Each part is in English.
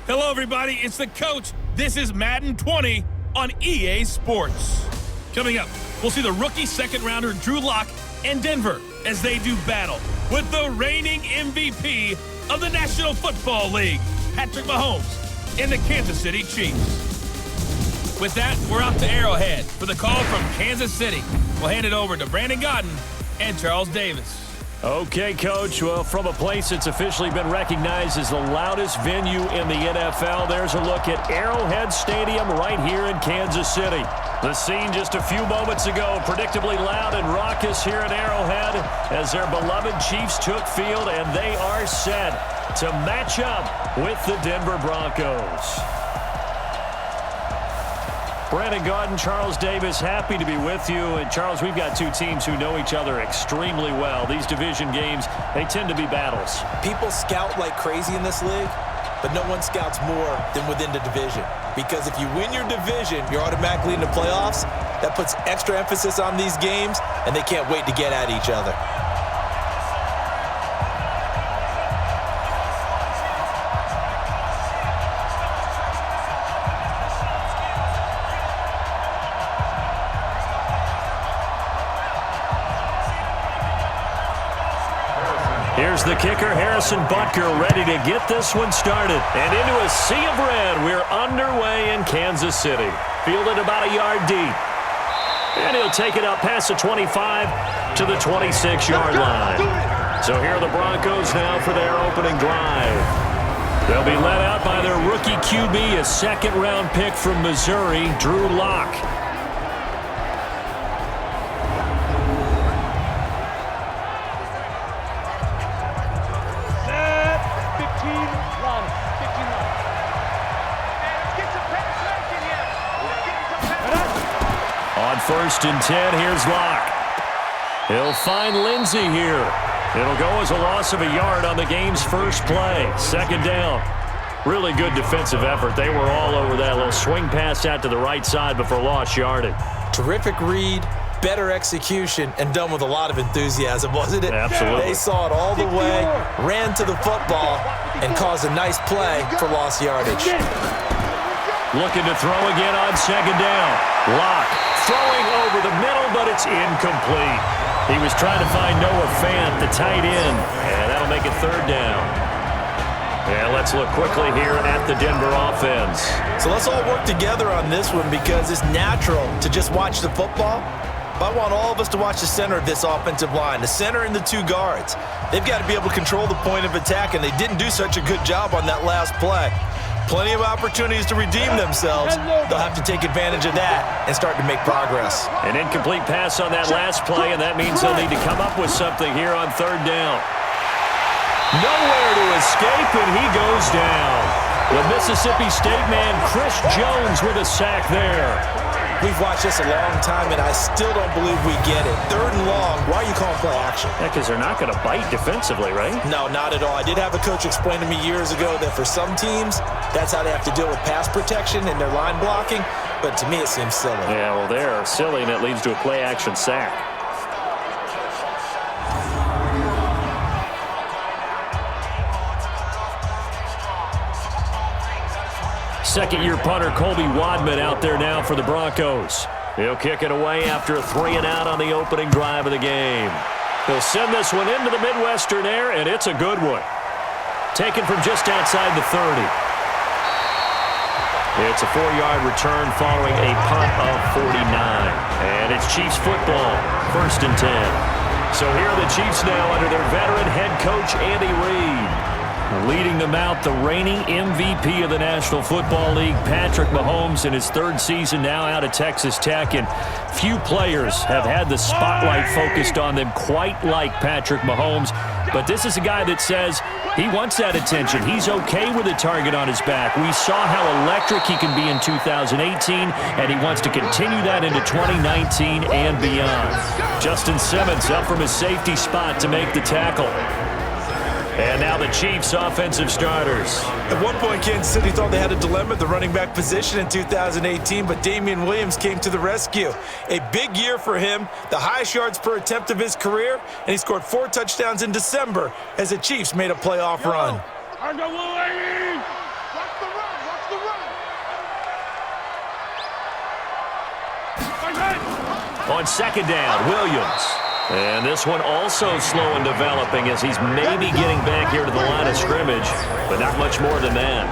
Hello, everybody. It's the coach. This is Madden 20 on EA Sports. Coming up, we'll see the rookie second-rounder Drew Lock and Denver as they do battle with the reigning MVP of the National Football League, Patrick Mahomes, and the Kansas City Chiefs. With that, we're out to Arrowhead for the call from Kansas City. We'll hand it over to Brandon Godden and Charles Davis. Okay, Coach. Well, from a place that's officially been recognized as the loudest venue in the NFL, there's a look at Arrowhead Stadium right here in Kansas City. The scene just a few moments ago, predictably loud and raucous here at Arrowhead as their beloved Chiefs took field, and they are set to match up with the Denver Broncos. Brandon Godden, Charles Davis, happy to be with you. And Charles, we've got two teams who know each other extremely well. These division games, they tend to be battles. People scout like crazy in this league, but no one scouts more than within the division. Because if you win your division, you're automatically in the playoffs. That puts extra emphasis on these games, and they can't wait to get at each other. Here's the kicker, Harrison Butker, ready to get this one started. And into a sea of red, we're underway in Kansas City. Fielded about a yard deep. And he'll take it up past the 25 to the 26-yard line. So here are the Broncos now for their opening drive. They'll be led out by their rookie QB, a second-round pick from Missouri, Drew Lock. First and 10, here's Lock. He'll find Lindsey here. It'll go as a loss of a yard on the game's first play. Second down. Really good defensive effort. They were all over that little swing pass out to the right side before lost yardage. Terrific read, better execution, and done with a lot of enthusiasm, wasn't it? Absolutely. They saw it all the way, ran to the football, and caused a nice play for lost yardage. Looking to throw again on second down. Lock throwing over the middle, but it's incomplete. He was trying to find Noah Fant, the tight end, and that'll make it third down. And let's look quickly here at the Denver offense. So let's all work together on this one because it's natural to just watch the football. But I want all of us to watch the center of this offensive line, the center and the two guards. They've got to be able to control the point of attack, and they didn't do such a good job on that last play. Plenty of opportunities to redeem themselves. They'll have to take advantage of that and start to make progress. An incomplete pass on that last play, and that means they'll need to come up with something here on third down. Nowhere to escape, and he goes down. The Mississippi State man, Chris Jones, with a sack there. We've watched this a long time, and I still don't believe we get it. Third and long, why are you calling play action? Yeah, because they're not going to bite defensively, right? No, not at all. I did have a coach explain to me years ago that for some teams, that's how they have to deal with pass protection and their line blocking, but to me it seems silly. Yeah, well, they're silly, and it leads to a play-action sack. Second-year punter Colby Wadman out there now for the Broncos. He'll kick it away after a 3-and-out on the opening drive of the game. He'll send this one into the Midwestern air, and it's a good one. Taken from just outside the 30. It's a 4-yard return following a punt of 49. And it's Chiefs football, first and 10. So here are the Chiefs now under their veteran head coach, Andy Reid. Leading them out, the reigning MVP of the National Football League, Patrick Mahomes, in his third season now out of Texas Tech. And few players have had the spotlight focused on them quite like Patrick Mahomes. But this is a guy that says he wants that attention. He's okay with a target on his back. We saw how electric he can be in 2018, and he wants to continue that into 2019 and beyond. Justin Simmons up from his safety spot to make the tackle. And now the Chiefs' offensive starters. At one point, Kansas City thought they had a dilemma at the running back position in 2018, but Damian Williams came to the rescue. A big year for him, the highest yards per attempt of his career, and he scored 4 touchdowns in December as the Chiefs made a playoff run. On second down, Williams. And this one also slow in developing as he's maybe getting back here to the line of scrimmage, but not much more than that.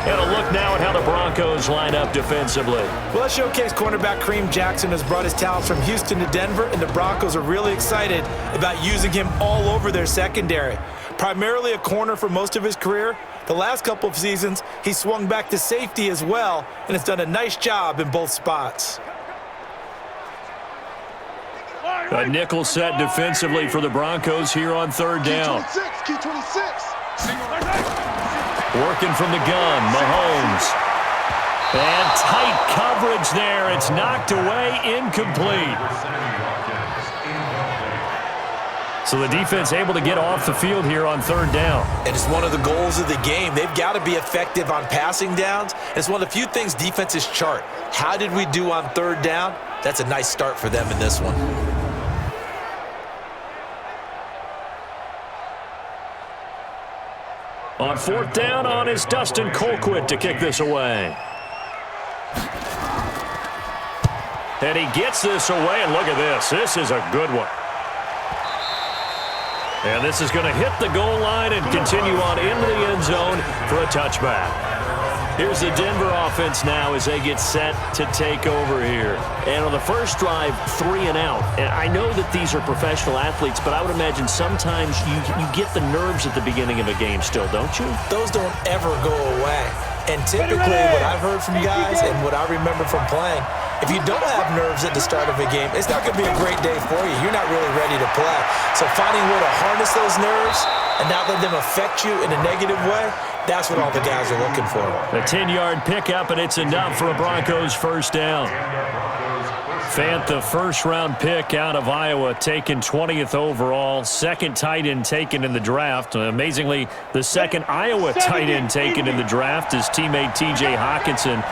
And a look now at how the Broncos line up defensively. Well, let's showcase cornerback Kareem Jackson has brought his talents from Houston to Denver, and the Broncos are really excited about using him all over their secondary. Primarily a corner for most of his career, the last couple of seasons he swung back to safety as well, and has done a nice job in both spots. A nickel set defensively for the Broncos here on third down. Key 26. Working from the gun, Mahomes. And tight coverage there. It's knocked away, incomplete. So the defense able to get off the field here on third down. And it's one of the goals of the game. They've got to be effective on passing downs. And it's one of the few things defenses chart. How did we do on third down? That's a nice start for them in this one. On fourth down on is Dustin Colquitt to kick this away. And he gets this away, and look at this. This is a good one. And this is going to hit the goal line and continue on into the end zone for a touchback. Here's the Denver offense now as they get set to take over here. And on the first drive, 3 and out. And I know that these are professional athletes, but I would imagine sometimes you get the nerves at the beginning of a game still, don't you? Those don't ever go away. And typically what I've heard from guys and what I remember from playing, if you don't have nerves at the start of a game, it's not going to be a great day for you. You're not really ready to play. So finding a way to harness those nerves and not let them affect you in a negative way, that's what all the guys are looking for. A 10-yard pickup, and it's enough for a Broncos first down. Fant, the first-round pick out of Iowa, taken 20th overall. Second tight end taken in the draft. Amazingly, the second Iowa tight end taken in the draft is teammate T.J. Hawkinson.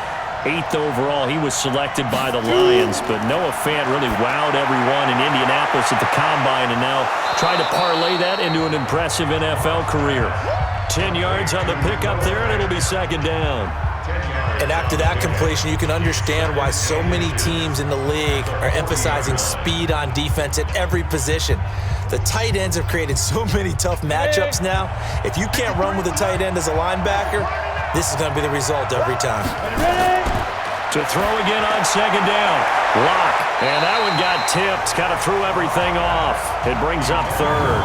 8th overall, he was selected by the Lions, but Noah Fant really wowed everyone in Indianapolis at the Combine and now trying to parlay that into an impressive NFL career. 10 yards on the pickup there, and it'll be second down. And after that completion, you can understand why so many teams in the league are emphasizing speed on defense at every position. The tight ends have created so many tough matchups now. If you can't run with a tight end as a linebacker, this is going to be the result every time. To throw again on second down. Lock. And that one got tipped. Kind of threw everything off. It brings up third.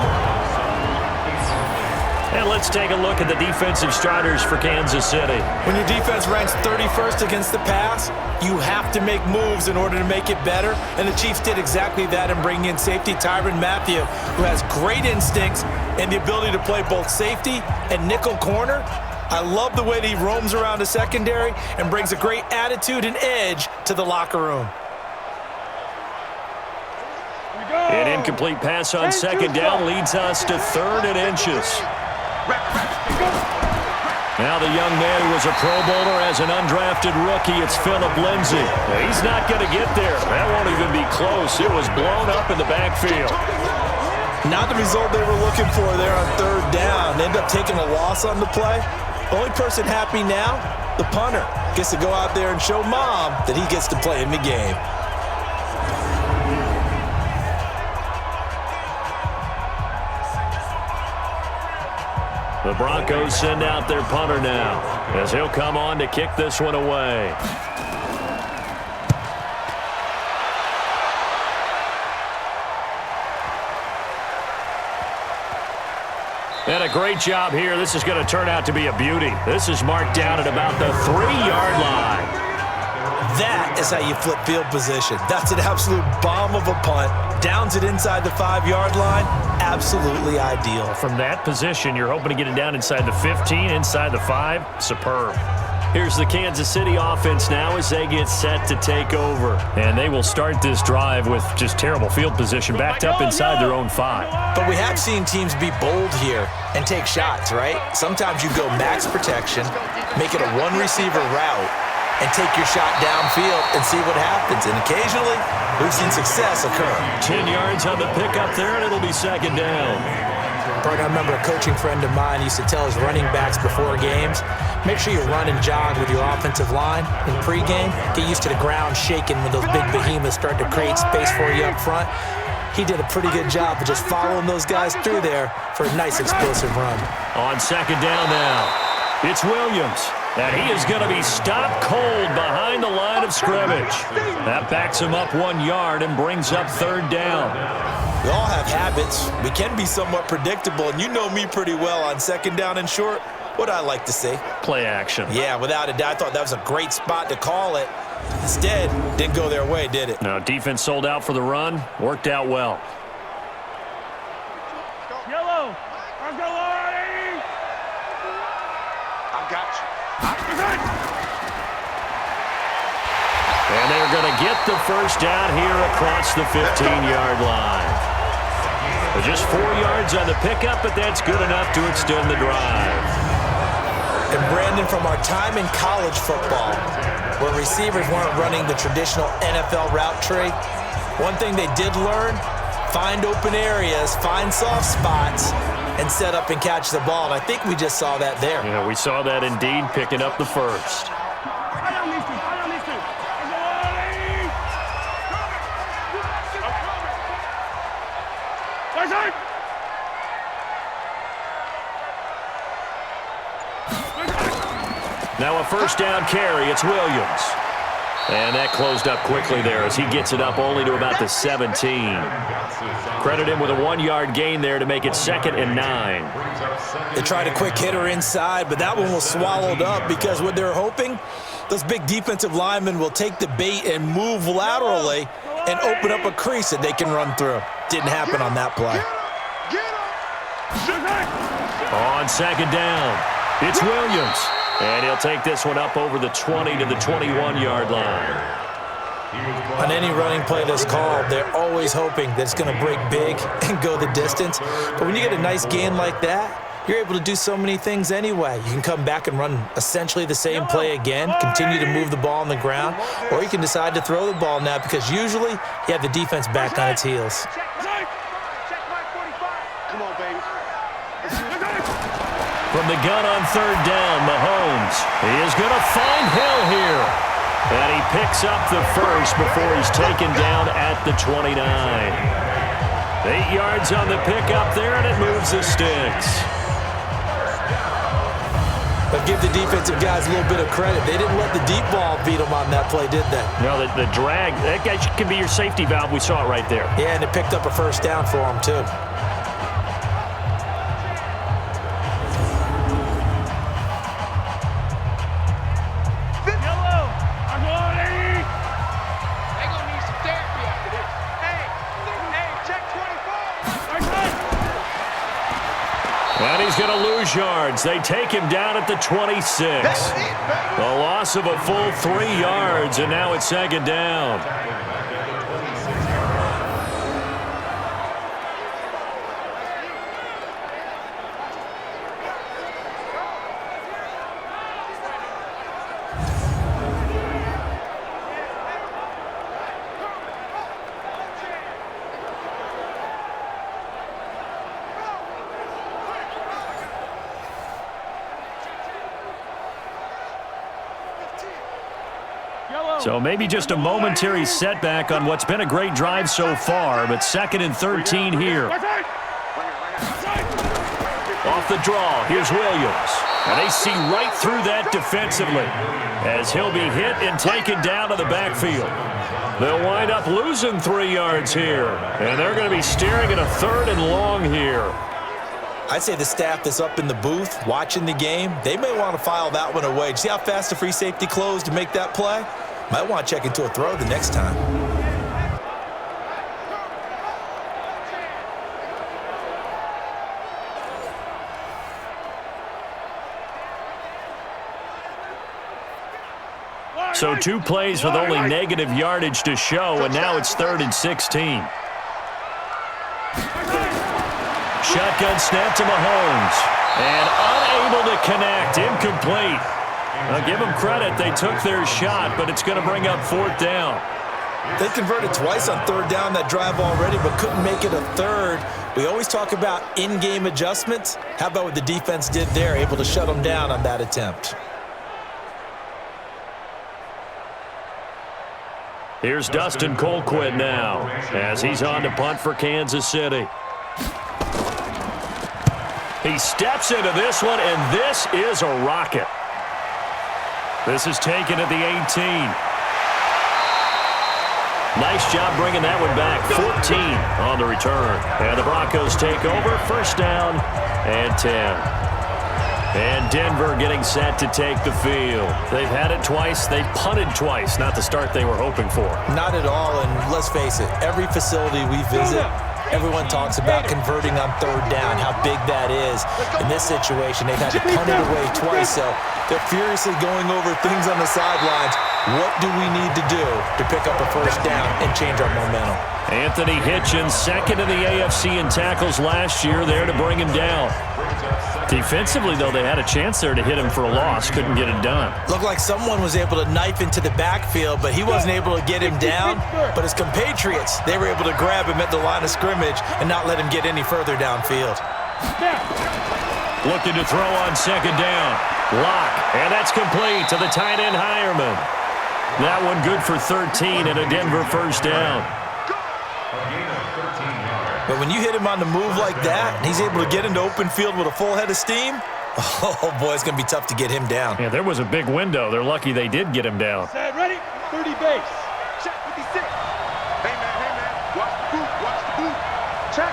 And let's take a look at the defensive starters for Kansas City. When your defense ranks 31st against the pass, you have to make moves in order to make it better. And the Chiefs did exactly that in bringing in safety Tyrann Mathieu, who has great instincts and the ability to play both safety and nickel corner. I love the way that he roams around the secondary and brings a great attitude and edge to the locker room. An incomplete pass on second down leads us to 3rd and inches. Now the young man who was a Pro Bowler as an undrafted rookie, it's Phillip Lindsay. He's not going to get there. That won't even be close. It was blown up in the backfield. Not the result they were looking for there on 3rd down. They end up taking a loss on the play. Only person happy now, the punter, gets to go out there and show mom that he gets to play in the game. The Broncos send out their punter now as he'll come on to kick this one away. And a great job here. This is going to turn out to be a beauty. This is marked down at about the 3-yard line. That is how you flip field position. That's an absolute bomb of a punt. Downs it inside the 5-yard line. Absolutely ideal. From that position, you're hoping to get it down inside the 15, inside the 5. Superb. Here's the Kansas City offense now as they get set to take over. And they will start this drive with just terrible field position, backed up inside their own 5. But we have seen teams be bold here and take shots, right? Sometimes you go max protection, make it a one-receiver route, and take your shot downfield and see what happens. And occasionally, we've seen success occur. 10 yards on the pickup there, and it'll be second down. Partner, I remember a coaching friend of mine used to tell his running backs before games, make sure you run and jog with your offensive line in pregame. Get used to the ground shaking when those big behemoths start to create space for you up front. He did a pretty good job of just following those guys through there for a nice explosive run. On second down now, it's Williams. And he is going to be stopped cold behind the line of scrimmage. That backs him up 1 yard and brings up third down. We all have habits. We can be somewhat predictable, and you know me pretty well on second down and short. What I like to say? Play action. Yeah, without a doubt. I thought that was a great spot to call it. Instead, didn't go their way, did it? No, defense sold out for the run. Worked out well. Yellow. I've got line. I got you. And they're going to get the first down here across the 15-yard line. Just 4 yards on the pickup, but that's good enough to extend the drive. And Brandon, from our time in college football, where receivers weren't running the traditional NFL route tree, one thing they did learn, find open areas, find soft spots, and set up and catch the ball. And I think we just saw that there. Yeah, we saw that indeed, picking up the first. Now a first down carry. It's Williams. And that closed up quickly there as he gets it up only to about the 17. Credit him with a 1-yard gain there to make it 2nd and 9. They tried a quick hitter inside, but that one was swallowed up because what they're hoping, those big defensive linemen will take the bait and move laterally and open up a crease that they can run through. Didn't happen on that play. On second down, it's Williams. And he'll take this one up over the 20 to the 21-yard line. On any running play that's called, they're always hoping that it's going to break big and go the distance. But when you get a nice gain like that, you're able to do so many things anyway. You can come back and run essentially the same play again, continue to move the ball on the ground, or you can decide to throw the ball now because usually you have the defense back on its heels. Come on, baby. From the gun on third down, Mahomes. He is going to find Hill here. And he picks up the first before he's taken down at the 29. 8 yards on the pickup there, and it moves the sticks. But give the defensive guys a little bit of credit. They didn't let the deep ball beat them on that play, did they? No, the drag, that guy can be your safety valve. We saw it right there. Yeah, and it picked up a first down for them, too. And he's going to lose yards. They take him down at the 26. A loss of a full 3 yards, and now it's second down. So maybe just a momentary setback on what's been a great drive so far, but 2nd and 13 here. Off the draw, here's Williams. And they see right through that defensively as he'll be hit and taken down to the backfield. They'll wind up losing 3 yards here, and they're going to be staring at a 3rd and long here. I'd say the staff that's up in the booth watching the game, they may want to file that one away. See how fast the free safety closed to make that play? Might want to check into a throw the next time. So 2 plays with only negative yardage to show, and now it's 3rd and 16. Shotgun snap to Mahomes. And unable to connect, incomplete. I'll give them credit, they took their shot, but it's going to bring up 4th down. They converted twice on third down that drive already, but couldn't make it a third. We always talk about in-game adjustments. How about what the defense did there, able to shut them down on that attempt? Here's Dustin Colquitt now as he's on to punt for Kansas City. He steps into this one, and this is a rocket. This is taken at the 18. Nice job bringing that one back. 14 on the return. And the Broncos take over. First down and 10. And Denver getting set to take the field. They've had it twice. They've punted twice. Not the start they were hoping for. Not at all, and let's face it, every facility we visit, everyone talks about converting on third down, how big that is. In this situation, they've had to punt it away twice, so they're furiously going over things on the sidelines. What do we need to do to pick up a first down and change our momentum? Anthony Hitchens, second in the AFC in tackles last year, there to bring him down. Defensively, though, they had a chance there to hit him for a loss. Couldn't get it done. Looked like someone was able to knife into the backfield, but he wasn't able to get him down. But his compatriots, they were able to grab him at the line of scrimmage and not let him get any further downfield. Looking to throw on second down. Lock, and that's complete to the tight end Hireman. That one good for 13 and a Denver first down. But when you hit him on the move like that, and he's able to get into open field with a full head of steam, oh boy, it's going to be tough to get him down. Yeah, there was a big window. They're lucky they did get him down. Set, ready? 30 base. Check 56. Hey, man. Watch the boot. Check.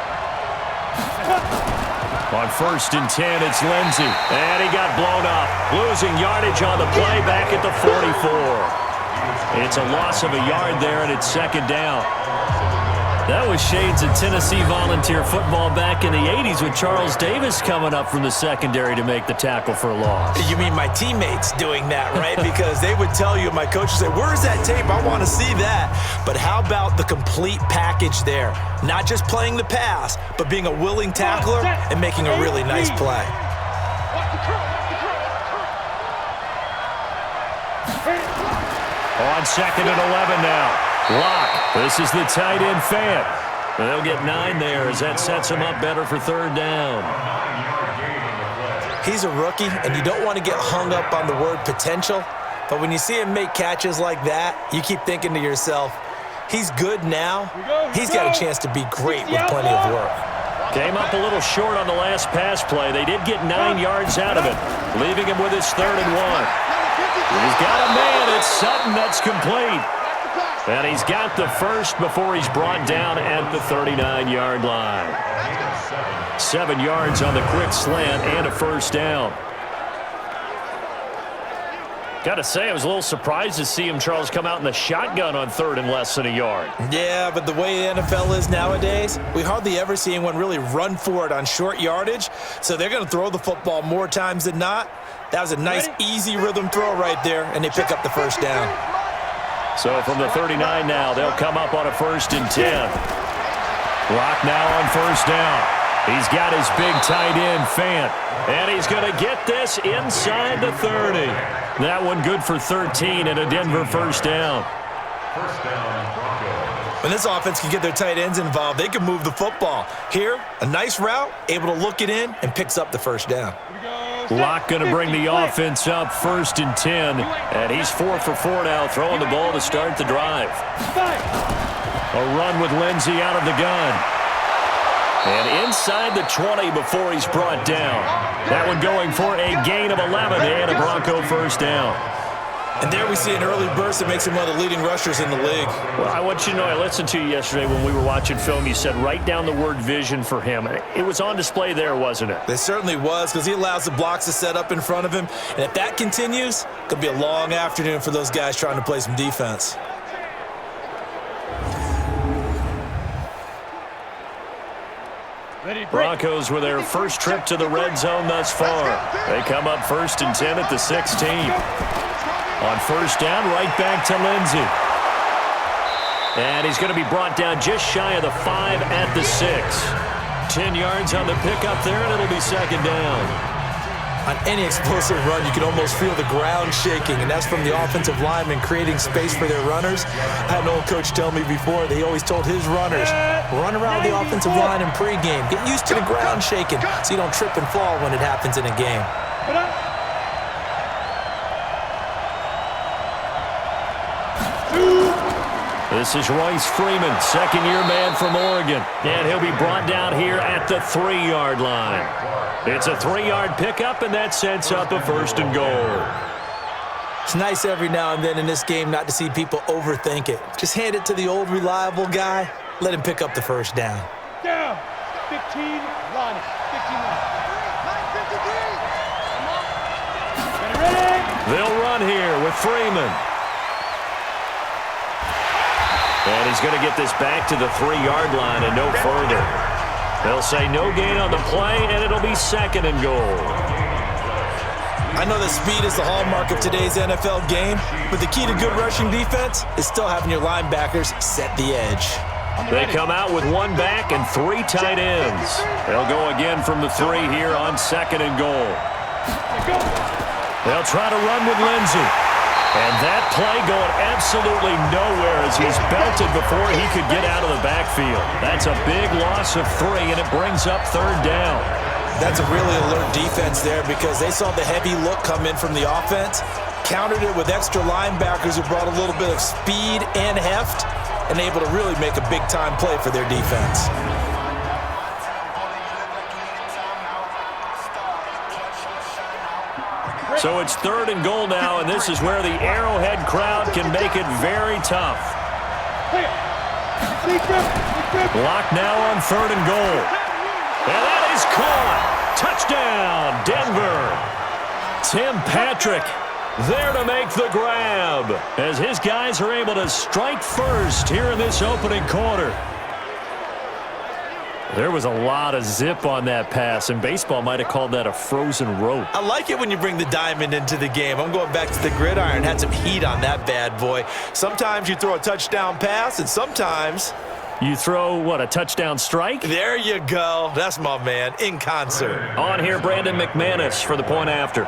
On first and 10, it's Lindsey. And he got blown up. Losing yardage on the play back at the 44. It's a loss of a yard there, and it's second down. That was shades of Tennessee volunteer football back in the 80s with Charles Davis coming up from the secondary to make the tackle for a loss. You mean my teammates doing that, right? Because they would tell you, my coach would say, where's that tape? I want to see that. But how about the complete package there? Not just playing the pass, but being a willing tackler and making a really nice play. On second and 11 now. Lock. This is the tight end Fant. They'll get 9 there as that sets him up better for third down. He's a rookie, and you don't want to get hung up on the word potential. But when you see him make catches like that, you keep thinking to yourself, he's good now. He's got a chance to be great with plenty of work. Came up a little short on the last pass play. They did get 9 yards out of it, leaving him with his third and 1. He's got a man. It's Sutton. That's complete. And he's got the first before he's brought down at the 39-yard line. 7 yards on the quick slant and a first down. Got to say, I was a little surprised to see him, Charles, come out in the shotgun on third and less than a yard. Yeah, but the way the NFL is nowadays, we hardly ever see anyone really run for it on short yardage. So they're going to throw the football more times than not. That was a nice, easy rhythm throw right there, and they pick up the first down. So from the 39 now, they'll come up on a first and 10. Lock now on first down. He's got his big tight end, Fant. And he's going to get this inside the 30. That one good for 13 and a Denver first down. When this offense can get their tight ends involved, they can move the football. Here, a nice route, able to look it in, and picks up the first down. Lock going to bring the offense up first and 10. And he's 4 for 4 now, throwing the ball to start the drive. A run with Lindsey out of the gun. And inside the 20 before he's brought down. That one going for a gain of 11 and a Bronco first down. And there we see an early burst that makes him one of the leading rushers in the league. Well, I want you to know, I listened to you yesterday when we were watching film. You said write down the word vision for him. It was on display there, wasn't it? It certainly was, because he allows the blocks to set up in front of him. And if that continues, it could be a long afternoon for those guys trying to play some defense. Broncos with their first trip to the red zone thus far. They come up first and 10 at the 16. On first down, right back to Lindsey. And he's going to be brought down just shy of the 5 at the 6. 10 yards on the pickup there, and it'll be second down. On any explosive run, you can almost feel the ground shaking, and that's from the offensive linemen creating space for their runners. I had an old coach tell me before, they always told his runners, run around the offensive line in pregame. Get used to the ground shaking so you don't trip and fall when it happens in a game. This is Royce Freeman, second-year man from Oregon, and he'll be brought down here at the 3-yard line. It's a 3-yard pickup, and that sets up a 1st and goal. It's nice every now and then in this game not to see people overthink it. Just hand it to the old reliable guy. Let him pick up the 1st down. Down. 15, line. 15 line. Ready? They'll run here with Freeman. And he's going to get this back to the 3-yard line and no further. They'll say no gain on the play, and it'll be 2nd and goal. I know that speed is the hallmark of today's NFL game, but the key to good rushing defense is still having your linebackers set the edge. They come out with 1 back and 3 tight ends. They'll go again from the 3 here on 2nd and goal. They'll try to run with Lindsey. And that play going absolutely nowhere as he's belted before he could get out of the backfield. That's a big loss of 3, and it brings up 3rd down. That's a really alert defense there because they saw the heavy look come in from the offense, countered it with extra linebackers who brought a little bit of speed and heft, and able to really make a big-time play for their defense. So it's 3rd and goal now, and this is where the Arrowhead crowd can make it very tough. Block now on 3rd and goal. And that is caught. Touchdown, Denver. Tim Patrick there to make the grab as his guys are able to strike first here in this opening quarter. There was a lot of zip on that pass, and baseball might have called that a frozen rope. I like it when you bring the diamond into the game. I'm going back to the gridiron. Had some heat on that bad boy. Sometimes you throw a touchdown pass, and sometimes you throw, what, a touchdown strike? There you go. That's my man, in concert. On here, Brandon McManus for the point after.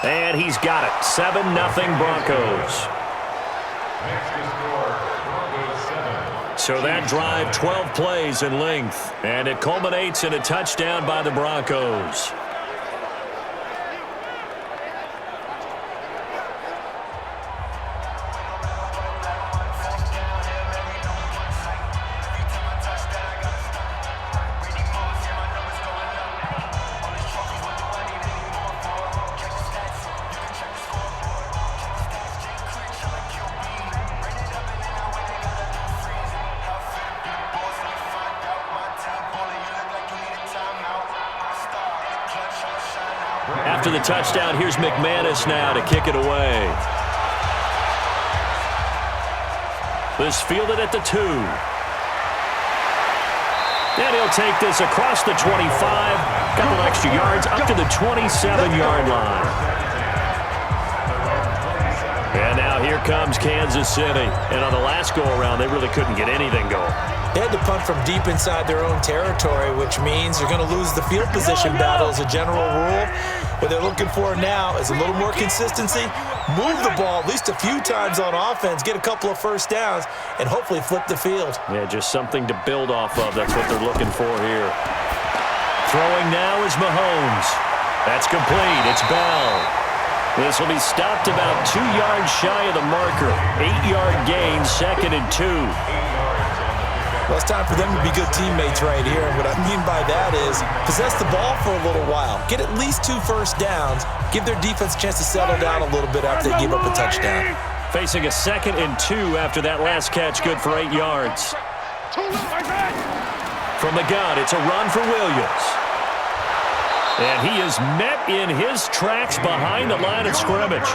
And he's got it. 7-0 Broncos. So that drive, 12 plays in length, and it culminates in a touchdown by the Broncos. After the touchdown, here's McManus now to kick it away. This fielded at the 2. And he'll take this across the 25. Couple extra yards up to the 27-yard line. And now here comes Kansas City. And on the last go-around, they really couldn't get anything going. They had to punt from deep inside their own territory, which means they're going to lose the field position battle as a general rule. What they're looking for now is a little more consistency, move the ball at least a few times on offense, get a couple of first downs, and hopefully flip the field. Yeah, just something to build off of. That's what they're looking for here. Throwing now is Mahomes. That's complete. It's Bell. This will be stopped about 2 yards shy of the marker. 8-yard gain, 2nd and 2. Well, it's time for them to be good teammates right here. And what I mean by that is possess the ball for a little while. Get at least 2 first downs. Give their defense a chance to settle down a little bit after they give up a touchdown. Facing a 2nd and 2 after that last catch, good for 8 yards. From the gun, it's a run for Williams. And he is met in his tracks behind the line of scrimmage.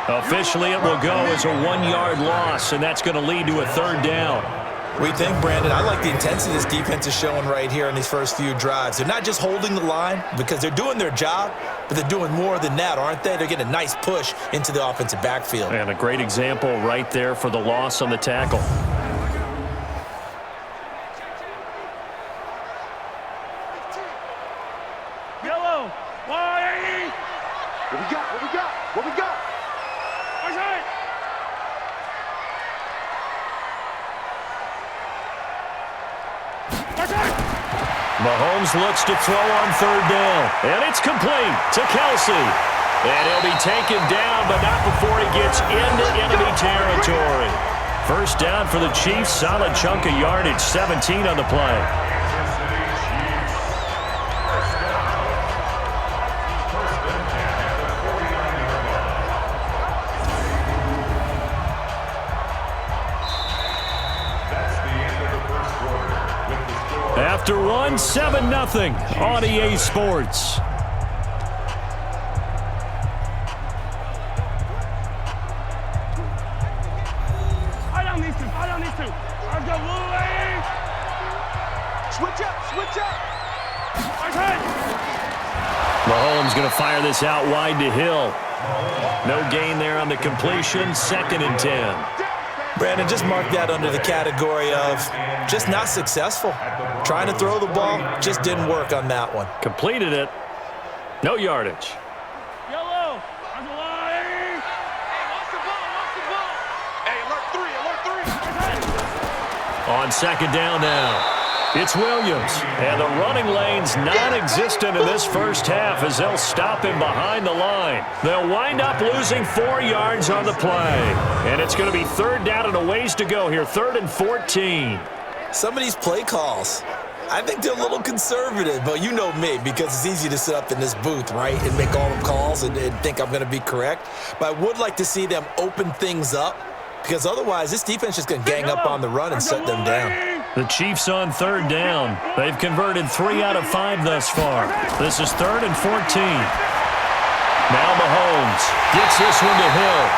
Officially, it will go as a 1-yard loss, and that's going to lead to a 3rd down. What do you think, Brandon? I like the intensity this defense is showing right here in these first few drives. They're not just holding the line because they're doing their job, but they're doing more than that, aren't they? They're getting a nice push into the offensive backfield. And a great example right there for the loss on the tackle. What we got? What we got? What we got? Mahomes looks to throw on third down, and it's complete to Kelsey. And he'll be taken down, but not before he gets into enemy territory. First down for the Chiefs, solid chunk of yardage, 17 on the play. After one, 7-0 on EA Sports. I don't need to. Let's go, Louie. Switch up. Mahomes going to fire this out wide to Hill. No gain there on the completion, 2nd and 10. Brandon, just mark that under the category of just not successful. Trying to throw the ball, just didn't work on that one. Completed it. No yardage. Yellow. On the line. Hey, watch the ball. Hey, alert 3. On 2nd down now. It's Williams. And the running lane's non-existent in this first half as they'll stop him behind the line. They'll wind up losing 4 yards on the play. And it's going to be 3rd down and a ways to go here. 3rd and 14. Some of these play calls, I think they're a little conservative, but you know me, because it's easy to sit up in this booth, right, and make all the calls and think I'm going to be correct. But I would like to see them open things up, because otherwise this defense is going to gang up on the run and shut them down. The Chiefs on 3rd down. They've converted 3 out of 5 thus far. This is 3rd and 14. Now Mahomes gets this one to Hill.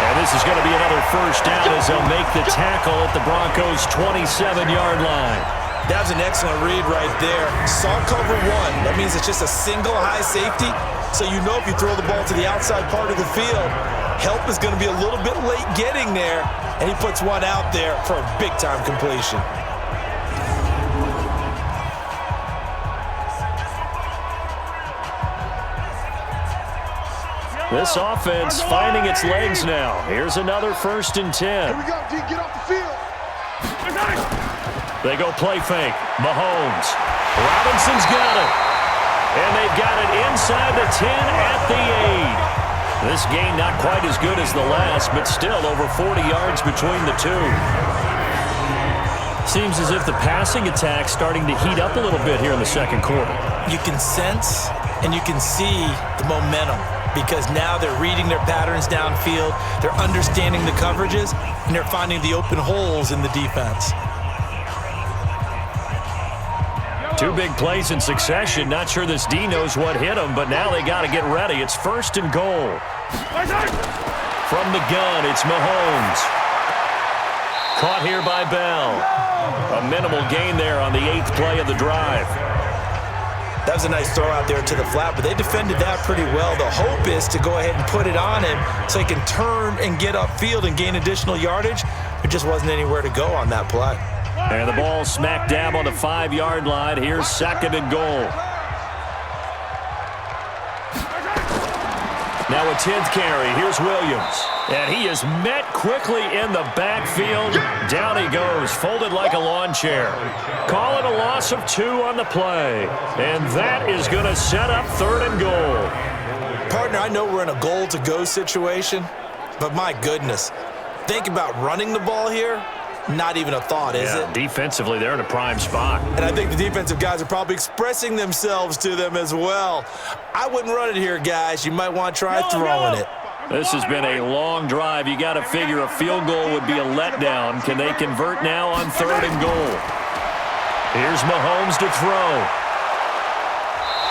And this is going to be another first down as they'll make the tackle at the Broncos' 27-yard line. That was an excellent read right there. Saw cover 1. That means it's just a single high safety. So you know if you throw the ball to the outside part of the field, help is going to be a little bit late getting there. And he puts one out there for a big-time completion. This offense finding its legs now. Here's another 1st and 10. Here we go, D. Get off the field. They go play fake. Mahomes. Robinson's got it. And they've got it inside the 10 at the 8. This game not quite as good as the last, but still over 40 yards between the two. Seems as if the passing attack's starting to heat up a little bit here in the 2nd quarter. You can sense and you can see the momentum, because now they're reading their patterns downfield, they're understanding the coverages, and they're finding the open holes in the defense. 2 big plays in succession. Not sure this D knows what hit him, but now they got to get ready. It's 1st and goal. From the gun, it's Mahomes. Caught here by Bell. A minimal gain there on the 8th play of the drive. That was a nice throw out there to the flat, but they defended that pretty well. The hope is to go ahead and put it on him so he can turn and get upfield and gain additional yardage. There just wasn't anywhere to go on that play. And the ball smack dab on the 5-yard line. Here's 2nd and goal. Now a 10th carry. Here's Williams. And he is met quickly in the backfield. Down he goes, folded like a lawn chair. Call it a loss of 2 on the play. And that is going to set up 3rd and goal. Partner, I know we're in a goal-to-go situation, but my goodness. Think about running the ball here. Not even a thought, is it? Defensively, they're in a prime spot. And I think the defensive guys are probably expressing themselves to them as well. I wouldn't run it here, guys. You might want to try throwing it. This has been a long drive. You got to figure a field goal would be a letdown. Can they convert now on 3rd and goal? Here's Mahomes to throw.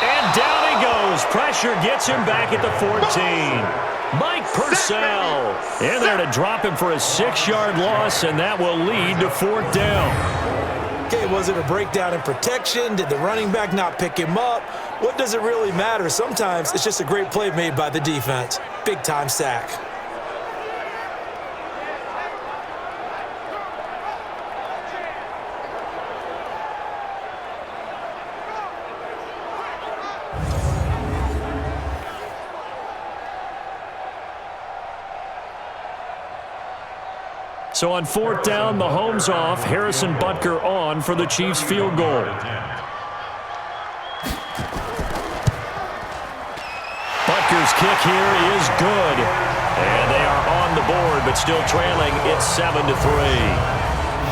And down he goes. Pressure gets him back at the 14. Mike Purcell in there to drop him for a 6-yard loss, and that will lead to 4th down. Okay, was it a breakdown in protection? Did the running back not pick him up? What does it really matter? Sometimes it's just a great play made by the defense. Big-time sack. So on 4th down, Mahomes off, Harrison Butker on for the Chiefs field goal. Butker's kick here is good. And they are on the board, but still trailing. It's 7-3.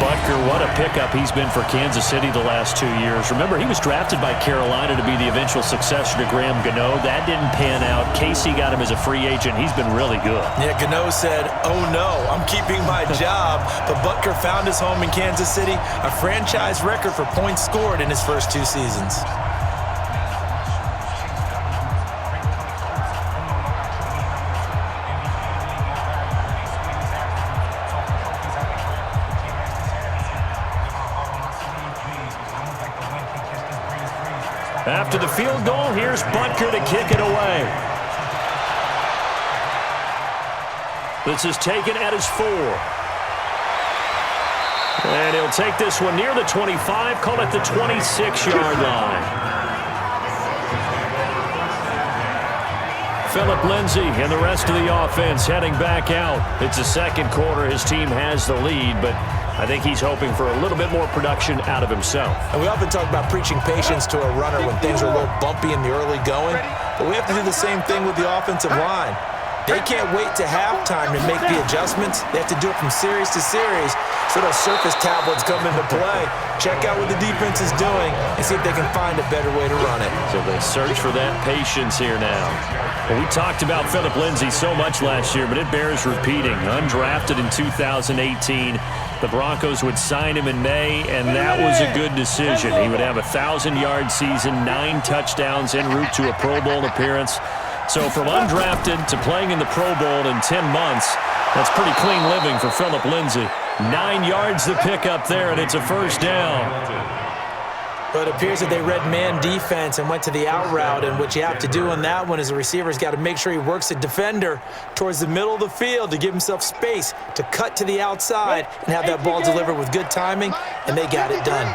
Butker, what a pickup he's been for Kansas City the last 2 years. Remember, he was drafted by Carolina to be the eventual successor to Graham Gano. That didn't pan out. Casey got him as a free agent. He's been really good. Yeah, Gano said, "Oh no, I'm keeping my job." But Butker found his home in Kansas City, a franchise record for points scored in his first 2 seasons. After the field goal, here's Butker to kick it away. This is taken at his 4. And he'll take this one near the 25, call it the 26-yard line. Phillip Lindsay and the rest of the offense heading back out. It's the second quarter. His team has the lead, but I think he's hoping for a little bit more production out of himself. And we often talk about preaching patience to a runner when things are a little bumpy in the early going, but we have to do the same thing with the offensive line. They can't wait to halftime to make the adjustments. They have to do it from series to series, so those surface tablets come into play. Check out what the defense is doing and see if they can find a better way to run it. So they search for that patience here now. Well, we talked about Phillip Lindsay so much last year, but it bears repeating. Undrafted in 2018. The Broncos would sign him in May, and that was a good decision. He would have a 1,000-yard season, 9 touchdowns en route to a Pro Bowl appearance. So from undrafted to playing in the Pro Bowl in 10 months, that's pretty clean living for Phillip Lindsay. 9 yards to pick up there, and it's a first down. But it appears that they read man defense and went to the out route, and what you have to do on that one is the receiver's got to make sure he works the defender towards the middle of the field to give himself space to cut to the outside and have that ball delivered with good timing, and they got it done.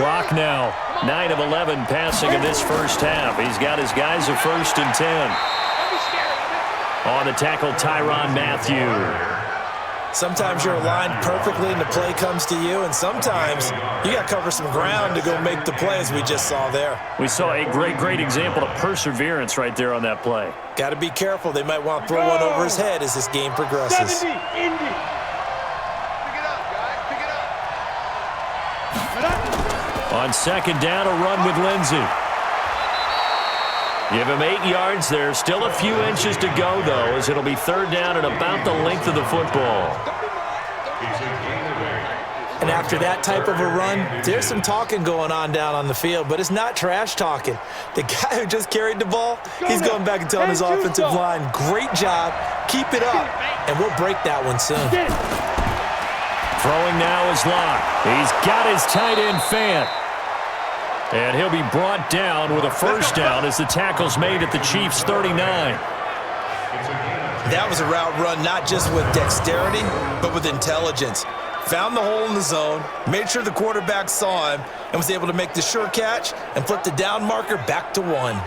Lock now, 9 of 11 passing in this first half. He's got his guys a 1st and 10. On the tackle, Tyrann Mathieu. Sometimes you're aligned perfectly and the play comes to you, and sometimes you got to cover some ground to go make the play, as we just saw there. We saw a great example of perseverance right there on that play. Got to be careful. They might want to throw one over his head as this game progresses. 70, Indy. Pick it up, guys. Pick it up. On 2nd down, a run with Lindsay. Give him 8 yards there. Still a few inches to go, though, as it'll be 3rd down and about the length of the football. And after that type of a run, there's some talking going on down on the field, but it's not trash talking. The guy who just carried the ball, he's going back and telling his offensive line, great job, keep it up, and we'll break that one soon. Throwing now is Locke. He's got his tight end Fant. And he'll be brought down with a first down as the tackle's made at the Chiefs' 39. That was a route run not just with dexterity, but with intelligence. Found the hole in the zone, made sure the quarterback saw him, and was able to make the sure catch and flip the down marker back to 1.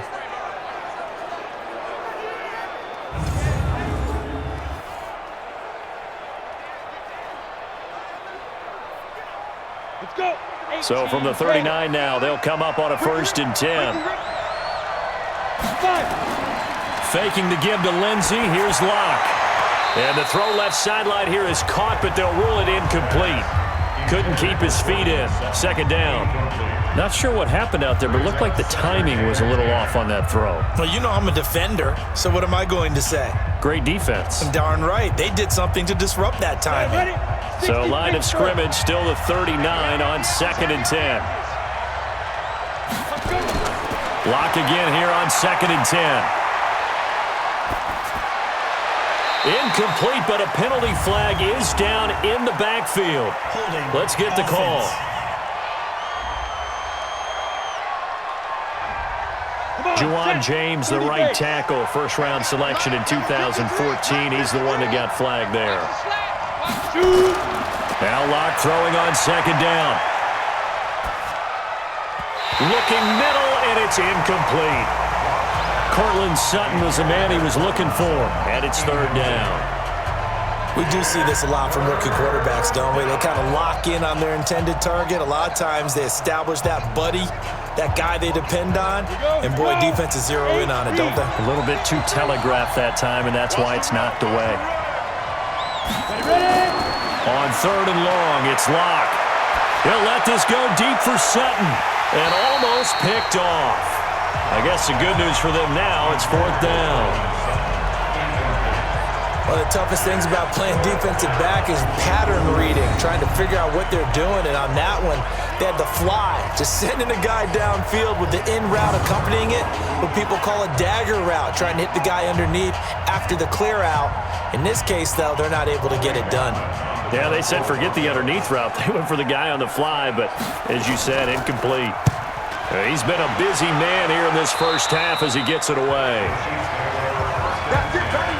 Let's go. So from the 39 now, they'll come up on a 1st and 10. 5. Faking the give to Lindsay. Here's Locke. And the throw left sideline here is caught, but they'll rule it incomplete. Couldn't keep his feet in. 2nd down. Not sure what happened out there, but it looked like the timing was a little off on that throw. Well, you know I'm a defender, so what am I going to say? Great defense. Darn right. They did something to disrupt that timing. So line of scrimmage, still the 39 on 2nd and 10. Locke again here on 2nd and 10. Incomplete, but a penalty flag is down in the backfield. Let's get the call. Juwan James, the right tackle, first-round selection in 2014. He's the one that got flagged there. Now Locke throwing on 2nd down. Looking middle, and it's incomplete. Cortland Sutton was the man he was looking for, and it's 3rd down. We do see this a lot from rookie quarterbacks, don't we? They kind of lock in on their intended target. A lot of times they establish that buddy, that guy they depend on, and boy, defenses zero in on it, don't they? A little bit too telegraphed that time, and that's why it's knocked away. On 3rd and long, it's Locke. He'll let this go deep for Sutton, and almost picked off. I guess the good news for them now, it's 4th down. One of the toughest things about playing defensive back is pattern reading, trying to figure out what they're doing. And on that one, they had the fly, just sending a guy downfield with the in route accompanying it, what people call a dagger route, trying to hit the guy underneath after the clear out. In this case, though, they're not able to get it done. Yeah, they said forget the underneath route. They went for the guy on the fly, but as you said, incomplete. He's been a busy man here in this first half as he gets it away. That's it, baby.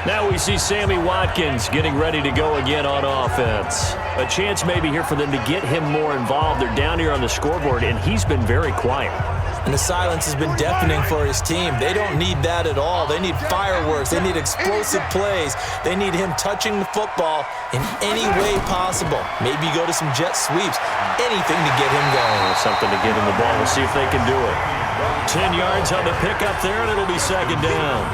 Now we see Sammy Watkins getting ready to go again on offense. A chance maybe here for them to get him more involved. They're down here on the scoreboard, and he's been very quiet. And the silence has been deafening for his team. They don't need that at all. They need fireworks. They need explosive plays. They need him touching the football in any way possible. Maybe go to some jet sweeps. Anything to get him going. Something to get him the ball. We'll see if they can do it. 10 yards on the pickup there, and it'll be 2nd down.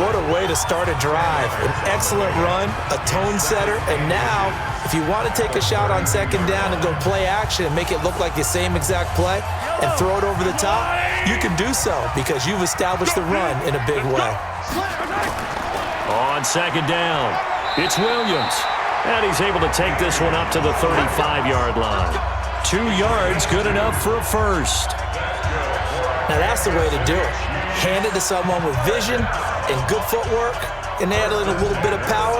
What a way to start a drive. An excellent run, a tone setter, and now, if you want to take a shot on 2nd down and go play action and make it look like the same exact play and throw it over the top, you can do so because you've established the run in a big way. On 2nd down, it's Williams, and he's able to take this one up to the 35-yard line. 2 yards, good enough for a first. Now that's the way to do it. Hand it to someone with vision and good footwork, and add in a little bit of power,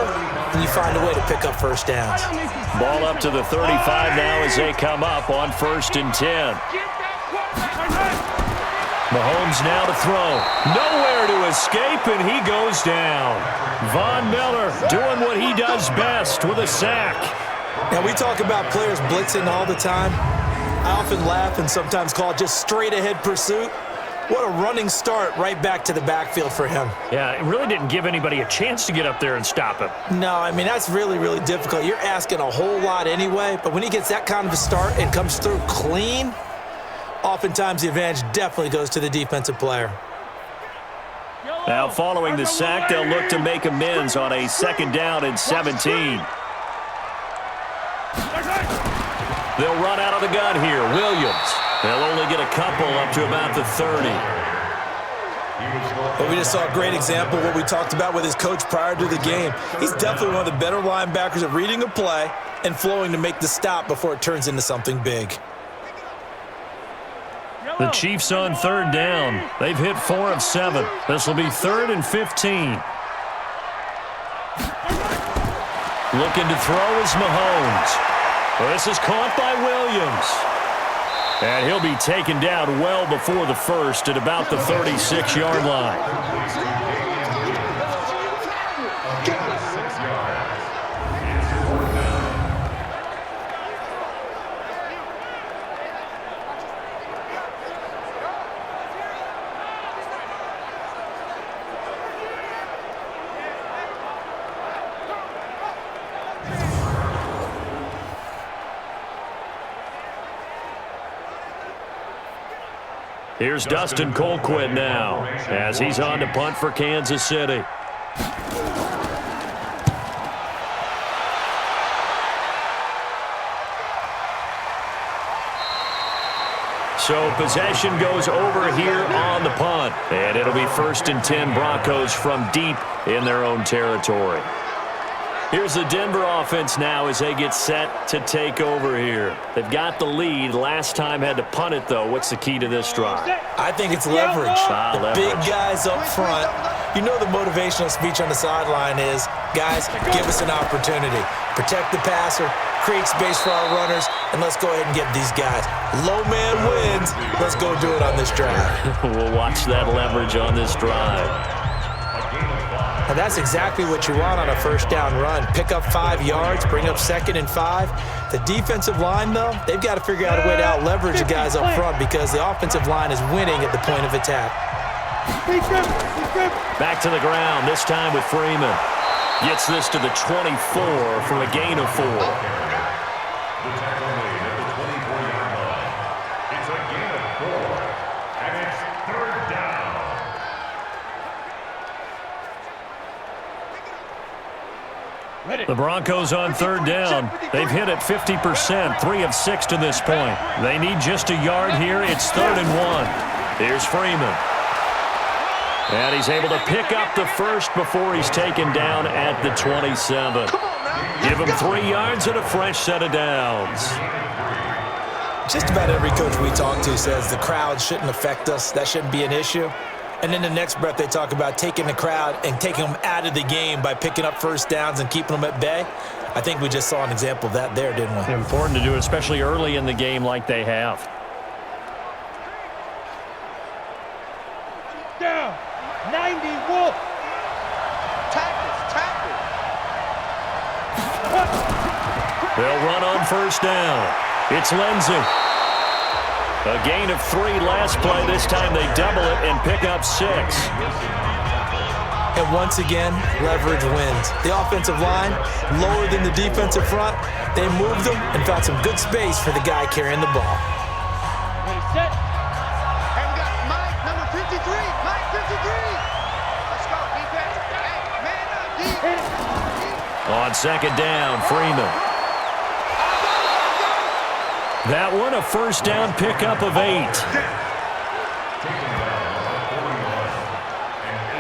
and you find a way to pick up first downs. Ball up to the 35 now as they come up on 1st and 10. Mahomes now to throw. Nowhere to escape, and he goes down. Von Miller doing what he does best with a sack. Now, we talk about players blitzing all the time. I often laugh and sometimes call it just straight-ahead pursuit. What a running start right back to the backfield for him. Yeah, it really didn't give anybody a chance to get up there and stop him. No, I mean, that's really, really difficult. You're asking a whole lot anyway, but when he gets that kind of a start and comes through clean, oftentimes the advantage definitely goes to the defensive player. Now, following the sack, they'll look to make amends on a 2nd down and 17. They'll run out of the gun here. Williams. They'll only get a couple up to about the 30. But we just saw a great example of what we talked about with his coach prior to the game. He's definitely one of the better linebackers at reading a play and flowing to make the stop before it turns into something big. The Chiefs on 3rd down. They've hit 4 of 7. This will be 3rd and 15. Looking to throw is Mahomes. Well, this is caught by Williams. And he'll be taken down well before the first at about the 36-yard line. Here's Dustin Colquitt now as he's on to punt for Kansas City. So possession goes over here on the punt, and it'll be 1st and 10 Broncos from deep in their own territory. Here's the Denver offense now as they get set to take over here. They've got the lead. Last time had to punt it, though. What's the key to this drive? I think it's leverage. The big guys up front. You know the motivational speech on the sideline is, guys, give us an opportunity. Protect the passer, create space for our runners, and let's go ahead and get these guys. Low man wins. Let's go do it on this drive. We'll watch that leverage on this drive. Now that's exactly what you want on a 1st down run. Pick up 5 yards, bring up 2nd and 5. The defensive line, though, they've got to figure out a way to out-leverage the guys up front because the offensive line is winning at the point of attack. Back to the ground, this time with Freeman. Gets this to the 24 for a gain of 4. The tackle made at the 24-yard line. It's a gain of 4, and it's 3rd down. The Broncos on 3rd down. They've hit it 50%, 3 of 6 to this point. They need just a yard here. It's 3rd and 1. Here's Freeman. And he's able to pick up the first before he's taken down at the 27. Give him 3 yards and a fresh set of downs. Just about every coach we talk to says the crowd shouldn't affect us. That shouldn't be an issue. And in the next breath, they talk about taking the crowd and taking them out of the game by picking up first downs and keeping them at bay. I think we just saw an example of that there, didn't we? Important to do it, especially early in the game like they have. Down. 90 Wolf. Tackle. They'll run on first down. It's Lindsey. A gain of 3 last play. This time they double it and pick up 6. And once again, leverage wins. The offensive line, lower than the defensive front, they moved them and found some good space for the guy carrying the ball. Ready, set. And we got Mike, number 53. Mike, 53. Let's go, defense. Hey, man up, defense. On 2nd down, Freeman. That one a first down pickup of 8.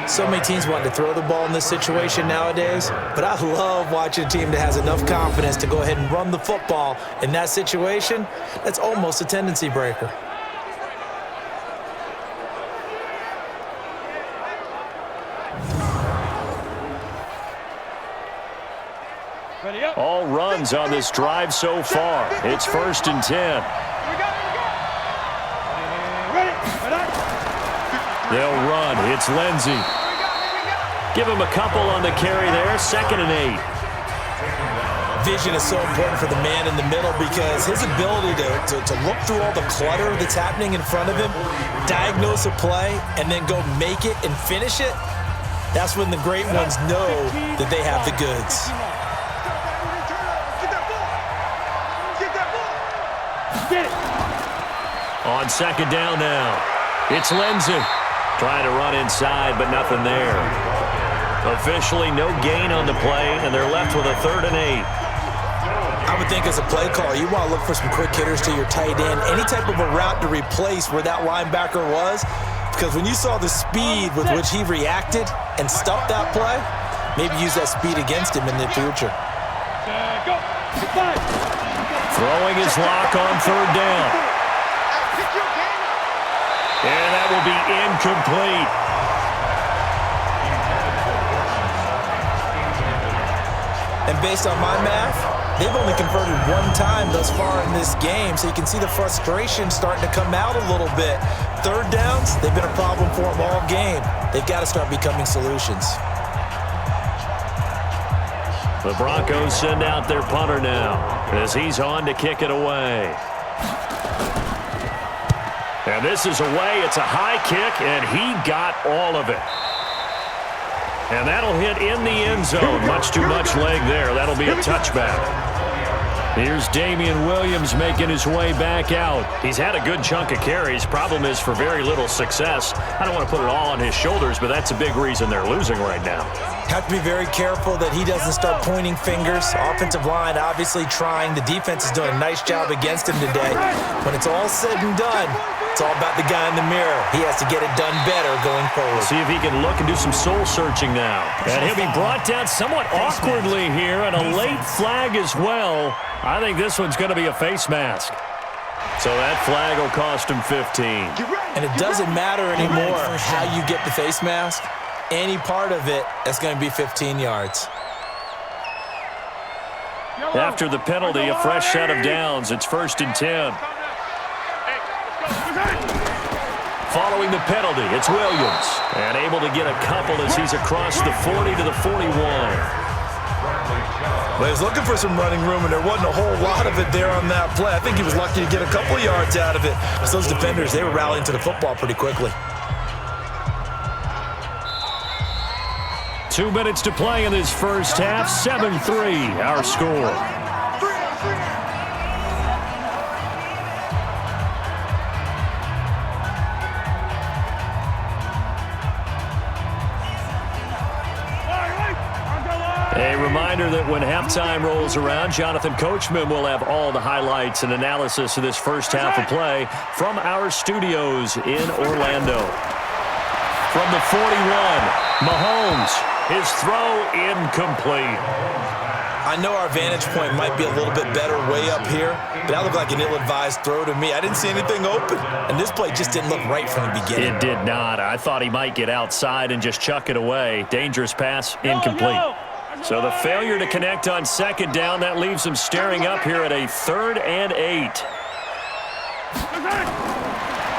So many teams want to throw the ball in this situation nowadays, but I love watching a team that has enough confidence to go ahead and run the football. In that situation, that's almost a tendency breaker. All runs on this drive so far. It's 1st and 10. They'll run. It's Lindsey. Give him a couple on the carry there. 2nd and 8. Vision is so important for the man in the middle because his ability to look through all the clutter that's happening in front of him, diagnose a play, and then go make it and finish it, that's when the great ones know that they have the goods. On 2nd down now, it's Lindsey. Trying to run inside, but nothing there. Officially, no gain on the play, and they're left with a 3rd and 8. I would think as a play caller, you want to look for some quick hitters to your tight end, any type of a route to replace where that linebacker was, because when you saw the speed with which he reacted and stuffed that play, maybe use that speed against him in the future. Throwing his lock on 3rd down. And that will be incomplete. And based on my math, they've only converted 1 time thus far in this game, so you can see the frustration starting to come out a little bit. 3rd downs, they've been a problem for them all game. They've got to start becoming solutions. The Broncos send out their punter now as he's on to kick it away. And this is away. It's a high kick, and he got all of it. And that'll hit in the end zone. Much too much leg there. That'll be a touchback. Here's Damian Williams making his way back out. He's had a good chunk of carries. Problem is for very little success. I don't want to put it all on his shoulders, but that's a big reason they're losing right now. Have to be very careful that he doesn't start pointing fingers. Offensive line obviously trying. The defense is doing a nice job against him today. When it's all said and done, it's all about the guy in the mirror. He has to get it done better going forward. See if he can look and do some soul searching now. And he'll be brought down somewhat awkwardly here, and a late flag as well. I think this one's going to be a face mask. So that flag will cost him 15. And it doesn't matter anymore how you get the face mask. Any part of it, that's going to be 15 yards. After the penalty, a fresh set of downs. It's 1st and 10. Following the penalty, it's Williams. And able to get a couple as he's across the 40 to the 41. Well, he was looking for some running room, and there wasn't a whole lot of it there on that play. I think he was lucky to get a couple yards out of it. Because those defenders, they were rallying to the football pretty quickly. 2 minutes to play in this first half. 7-3, our score. A reminder that when halftime rolls around, Jonathan Coachman will have all the highlights and analysis of this first half of play from our studios in Orlando. From the 41, Mahomes, his throw incomplete. I know our vantage point might be a little bit better way up here, but that looked like an ill-advised throw to me. I didn't see anything open, and this play just didn't look right from the beginning. It did not. I thought he might get outside and just chuck it away. Dangerous pass, incomplete. So the failure to connect on second down, that leaves him staring up here at a 3rd and 8.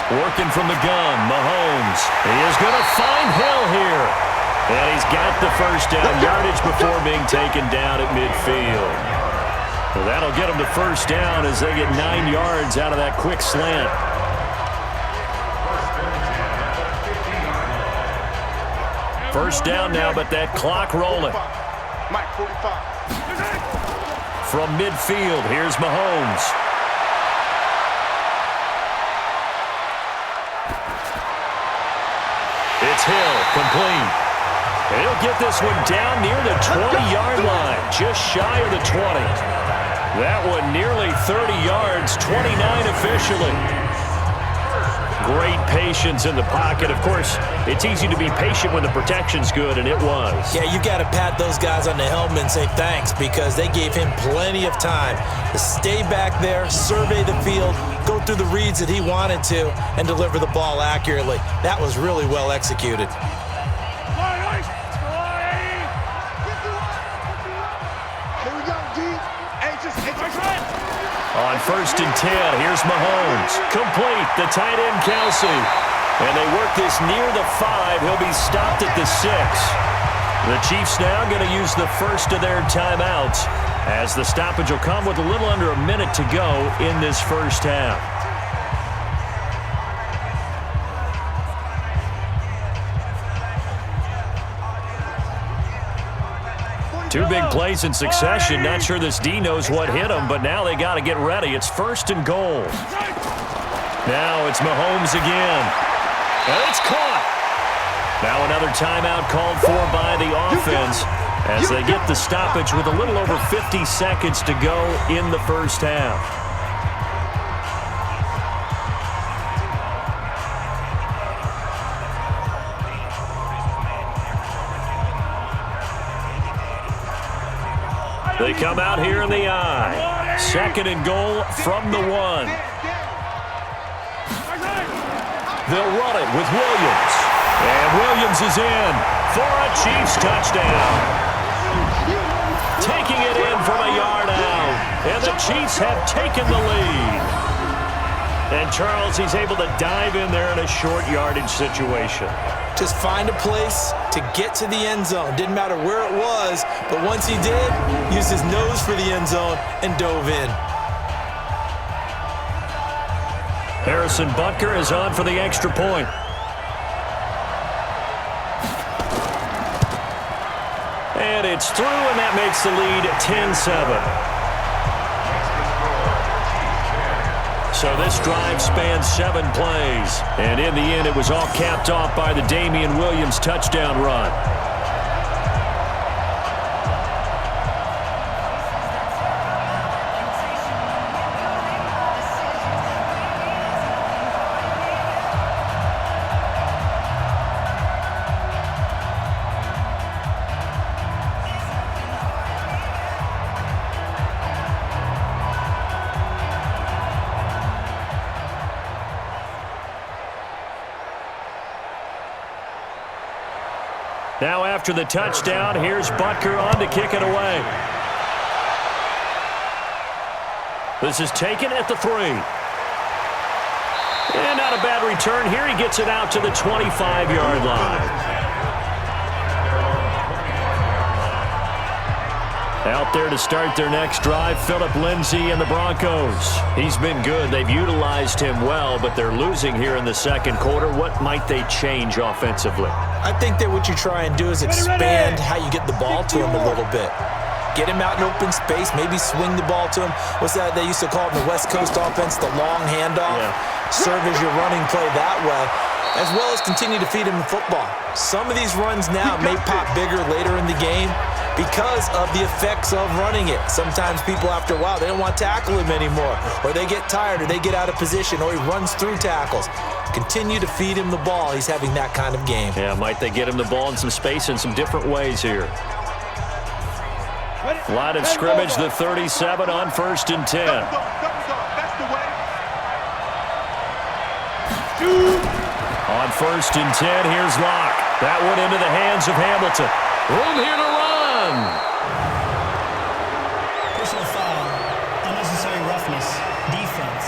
Working from the gun, Mahomes. He is going to find Hill here. And he's got the first down, yardage before being taken down at midfield. Well, that'll get him the first down as they get 9 yards out of that quick slant. First down now, but that clock rolling. Mike, 45. From midfield, here's Mahomes. It's Hill, complete. And he'll get this one down near the 20-yard line, just shy of the 20. That one nearly 30 yards, 29 officially. Great patience in the pocket. Of course, it's easy to be patient when the protection's good, and it was. Yeah, you got to pat those guys on the helmet and say thanks because they gave him plenty of time to stay back there, survey the field, go through the reads that he wanted to, and deliver the ball accurately. That was really well executed. On 1st and 10, here's Mahomes. Complete, the tight end, Kelsey. And they work this near the 5. He'll be stopped at the 6. The Chiefs now going to use the first of their timeouts as the stoppage will come with a little under a minute to go in this first half. Two big plays in succession. Not sure this D knows what hit him, but now they got to get ready. It's 1st and goal. Now it's Mahomes again. And it's caught. Now another timeout called for by the offense as they get the stoppage with a little over 50 seconds to go in the first half. They come out here in the I. 2nd and goal from the 1. They'll run it with Williams. And Williams is in for a Chiefs touchdown. Taking it in from a yard out. And the Chiefs have taken the lead. And Charles, he's able to dive in there in a short yardage situation. Just find a place to get to the end zone. Didn't matter where it was, but once he did, used his nose for the end zone and dove in. Harrison Butker is on for the extra point. And it's through, and that makes the lead 10-7. So this drive spans 7 plays. And in the end, it was all capped off by the Damian Williams touchdown run. Now after the touchdown, here's Butker on to kick it away. This is taken at the 3. And not a bad return here. He gets it out to the 25-yard line. Out there to start their next drive, Phillip Lindsay and the Broncos. He's been good. They've utilized him well, but they're losing here in the second quarter. What might they change offensively? I think that what you try and do is expand how you get the ball to him a little bit. Get him out in open space, maybe swing the ball to him. What's that they used to call it in the West Coast offense, the long handoff? Yeah. Serve as your running play that way, as well as continue to feed him the football. Some of these runs now may pop bigger later in the game because of the effects of running it. Sometimes people, after a while, they don't want to tackle him anymore, or they get tired, or they get out of position, or he runs through tackles. Continue to feed him the ball. He's having that kind of game. Yeah, might they get him the ball in some space in some different ways here. Line of scrimmage, the 37 on 1st and 10. On 1st and 10, here's Locke. That one into the hands of Hamilton. Room here to run. Personal foul, unnecessary roughness, defense.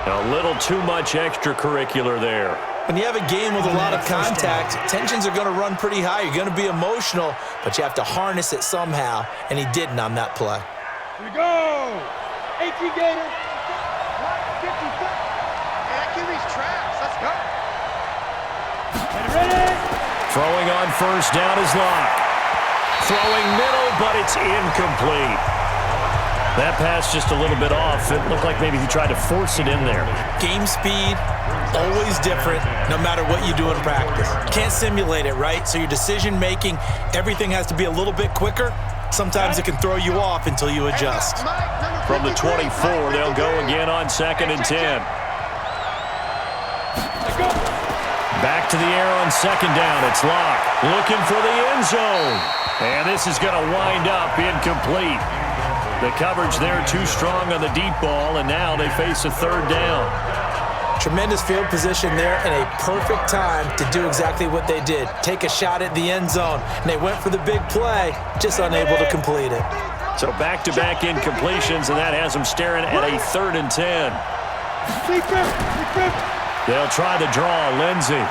A little too much extracurricular there. When you have a game with a lot of contact, tensions are going to run pretty high. You're going to be emotional, but you have to harness it somehow, and he didn't on that play. Here we go. 18 Gators. 50. Hey, that QB's traps. Let's go. Ready. Throwing on 1st down is Locke. Throwing middle, but it's incomplete. That pass just a little bit off. It looked like maybe he tried to force it in there. Game speed, always different, no matter what you do in practice. Can't simulate it, right? So your decision-making, everything has to be a little bit quicker. Sometimes it can throw you off until you adjust. From the 24, they'll go again on 2nd and 10. Back to the air on 2nd down. It's Locke looking for the end zone. And this is going to wind up incomplete. The coverage there too strong on the deep ball, and now they face a 3rd down. Tremendous field position there and a perfect time to do exactly what they did. Take a shot at the end zone, and they went for the big play, just unable to complete it. So back-to-back incompletions, and that has them staring at a 3rd and 10. They'll try the draw, Lindsay.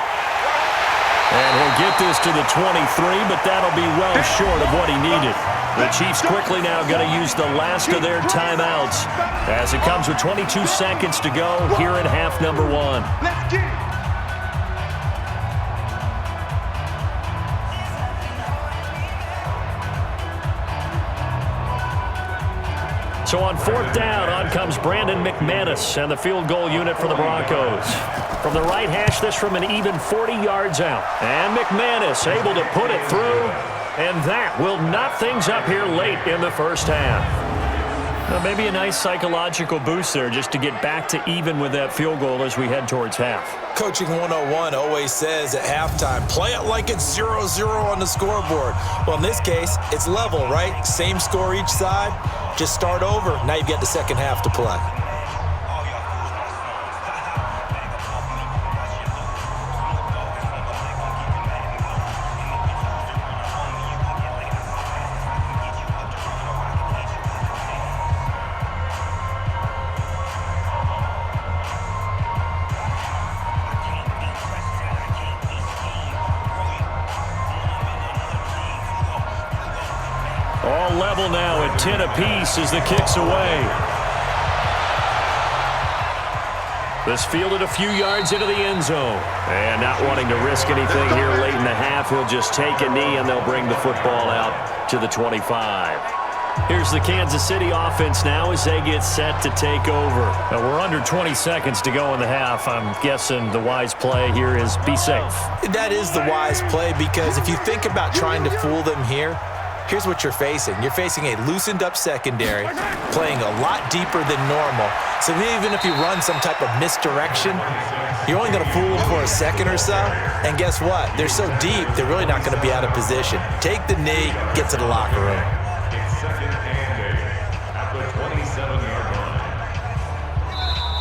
And he'll get this to the 23, but that'll be well short of what he needed. The Chiefs quickly now going to use the last of their timeouts as it comes with 22 seconds to go here in half number 1. Let's get it. So on 4th down, on comes Brandon McManus and the field goal unit for the Broncos. From the right hash, this from an even 40 yards out. And McManus able to put it through, and that will knot things up here late in the first half. Well, maybe a nice psychological boost there just to get back to even with that field goal as we head towards half. Coaching 101 always says at halftime, play it like it's 0-0 on the scoreboard. Well, in this case, it's level, right? Same score each side. Just start over. Now you've got the second half to play. All level now at 10 apiece as the kick's away. This fielded a few yards into the end zone. And not wanting to risk anything here late in the half, he'll just take a knee and they'll bring the football out to the 25. Here's the Kansas City offense now as they get set to take over. We're under 20 seconds to go in the half. I'm guessing the wise play here is be safe. That is the wise play because if you think about trying to fool them here, here's what you're facing. You're facing a loosened up secondary, playing a lot deeper than normal. So even if you run some type of misdirection, you're only going to fool them for a second or so. And guess what? They're so deep, they're really not going to be out of position. Take the knee, get to the locker room.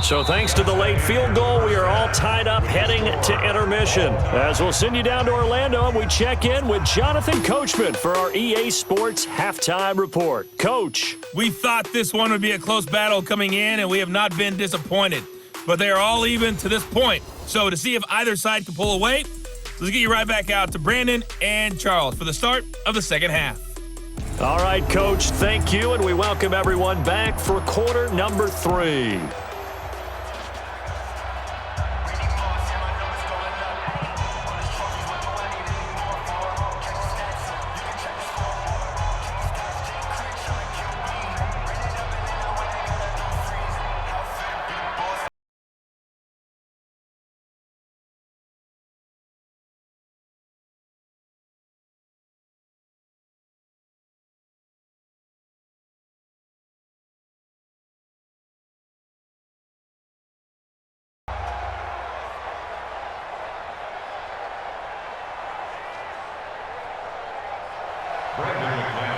So thanks to the late field goal, we are all tied up heading to intermission. As we'll send you down to Orlando, and we check in with Jonathan Coachman for our EA Sports Halftime Report. Coach. We thought this one would be a close battle coming in, and we have not been disappointed. But they are all even to this point. So to see if either side can pull away, Let's get you right back out to Brandon and Charles for the start of the second half. All right, Coach, thank you, and we welcome everyone back for quarter number 3.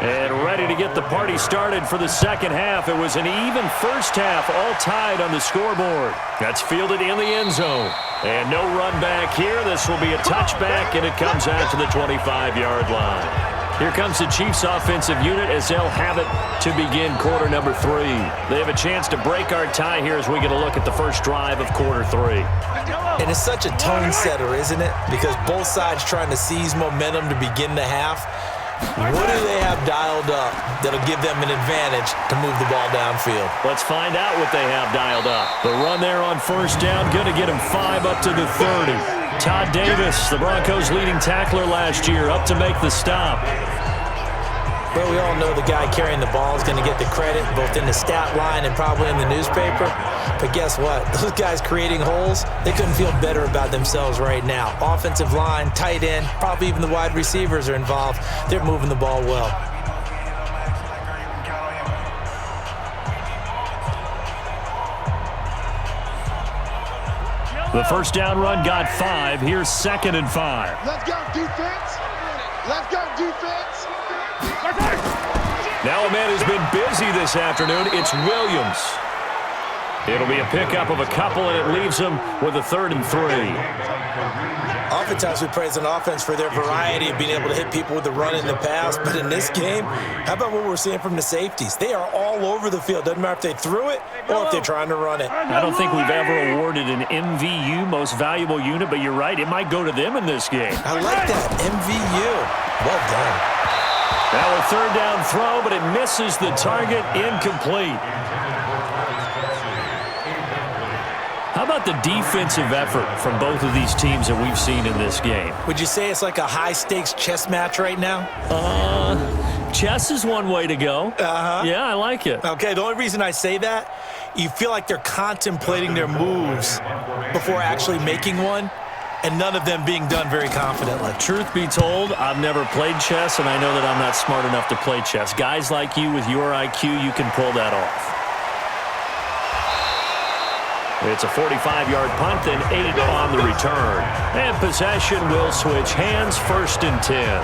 And ready to get the party started for the second half. It was an even first half, all tied on the scoreboard. That's fielded in the end zone. And no run back here. This will be a touchback, and it comes out to the 25-yard line. Here comes the Chiefs offensive unit as they'll have it to begin quarter number 3. They have a chance to break our tie here as we get a look at the first drive of quarter 3. And it's such a tone setter, isn't it? Because both sides trying to seize momentum to begin the half. What do they have dialed up that'll give them an advantage to move the ball downfield? Let's find out what they have dialed up. The run there on first down, going to get him 5 up to the 30. Todd Davis, the Broncos' leading tackler last year, up to make the stop. Well, we all know the guy carrying the ball is going to get the credit both in the stat line and probably in the newspaper. But guess what? Those guys creating holes, they couldn't feel better about themselves right now. Offensive line, tight end, probably even the wide receivers are involved. They're moving the ball well. The first down run got 5. Here's 2nd and 5. Let's go, defense. Let's go, defense. Now a man who's been busy this afternoon. It's Williams. It'll be a pickup of a couple, and it leaves him with a 3rd and 3. Oftentimes we praise an offense for their variety of being able to hit people with the run in the pass. But in this game, how about what we're seeing from the safeties? They are all over the field. Doesn't matter if they threw it or if they're trying to run it. I don't think we've ever awarded an MVU, most valuable unit, but you're right. It might go to them in this game. I like that. MVU. Well done. Now a 3rd down throw, but it misses the target. Incomplete. How about the defensive effort from both of these teams that we've seen in this game? Would you say it's like a high-stakes chess match right now? Chess is one way to go. Yeah, I like it. Okay, the only reason I say that, you feel like they're contemplating their moves before actually making one, and none of them being done very confidently. Truth be told, I've never played chess, and I know that I'm not smart enough to play chess. Guys like you with your IQ, you can pull that off. It's a 45-yard punt, then 8 on the return. And possession will switch hands, 1st and 10.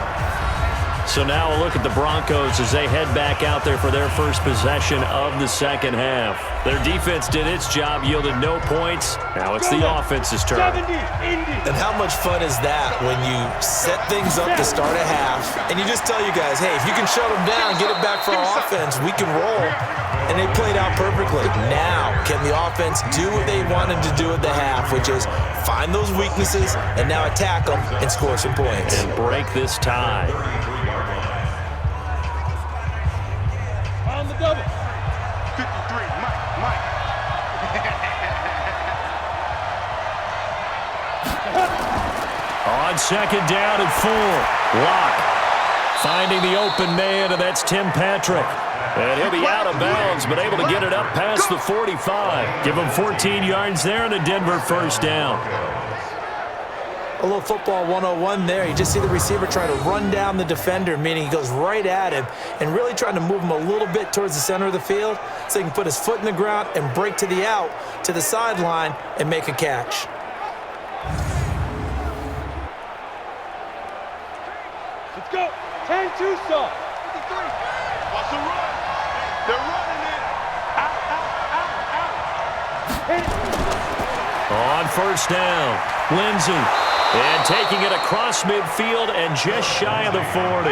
So now a look at the Broncos as they head back out there for their first possession of the second half. Their defense did its job, yielded no points. Now it's the offense's turn. And how much fun is that when you set things up to start a half, and you just tell you guys, hey, if you can shut them down, get it back for our offense, we can roll. And they played out perfectly. Now, can the offense do what they wanted to do at the half, which is find those weaknesses and now attack them and score some points. And break this tie. On the double. 53, Mike. On 2nd down and 4. Lock finding the open man, and that's Tim Patrick. And he'll be out of bounds, but able to get it up past the 45. Give him 14 yards there and a Denver first down. A little football 101 there. You just see the receiver trying to run down the defender, meaning he goes right at him and really trying to move him a little bit towards the center of the field so he can put his foot in the ground and break to the out, to the sideline, and make a catch. Let's go. 10-2 stop. 53. Watch the run. They're running it. Out. On first down, Lindsey. And taking it across midfield and just shy of the 40.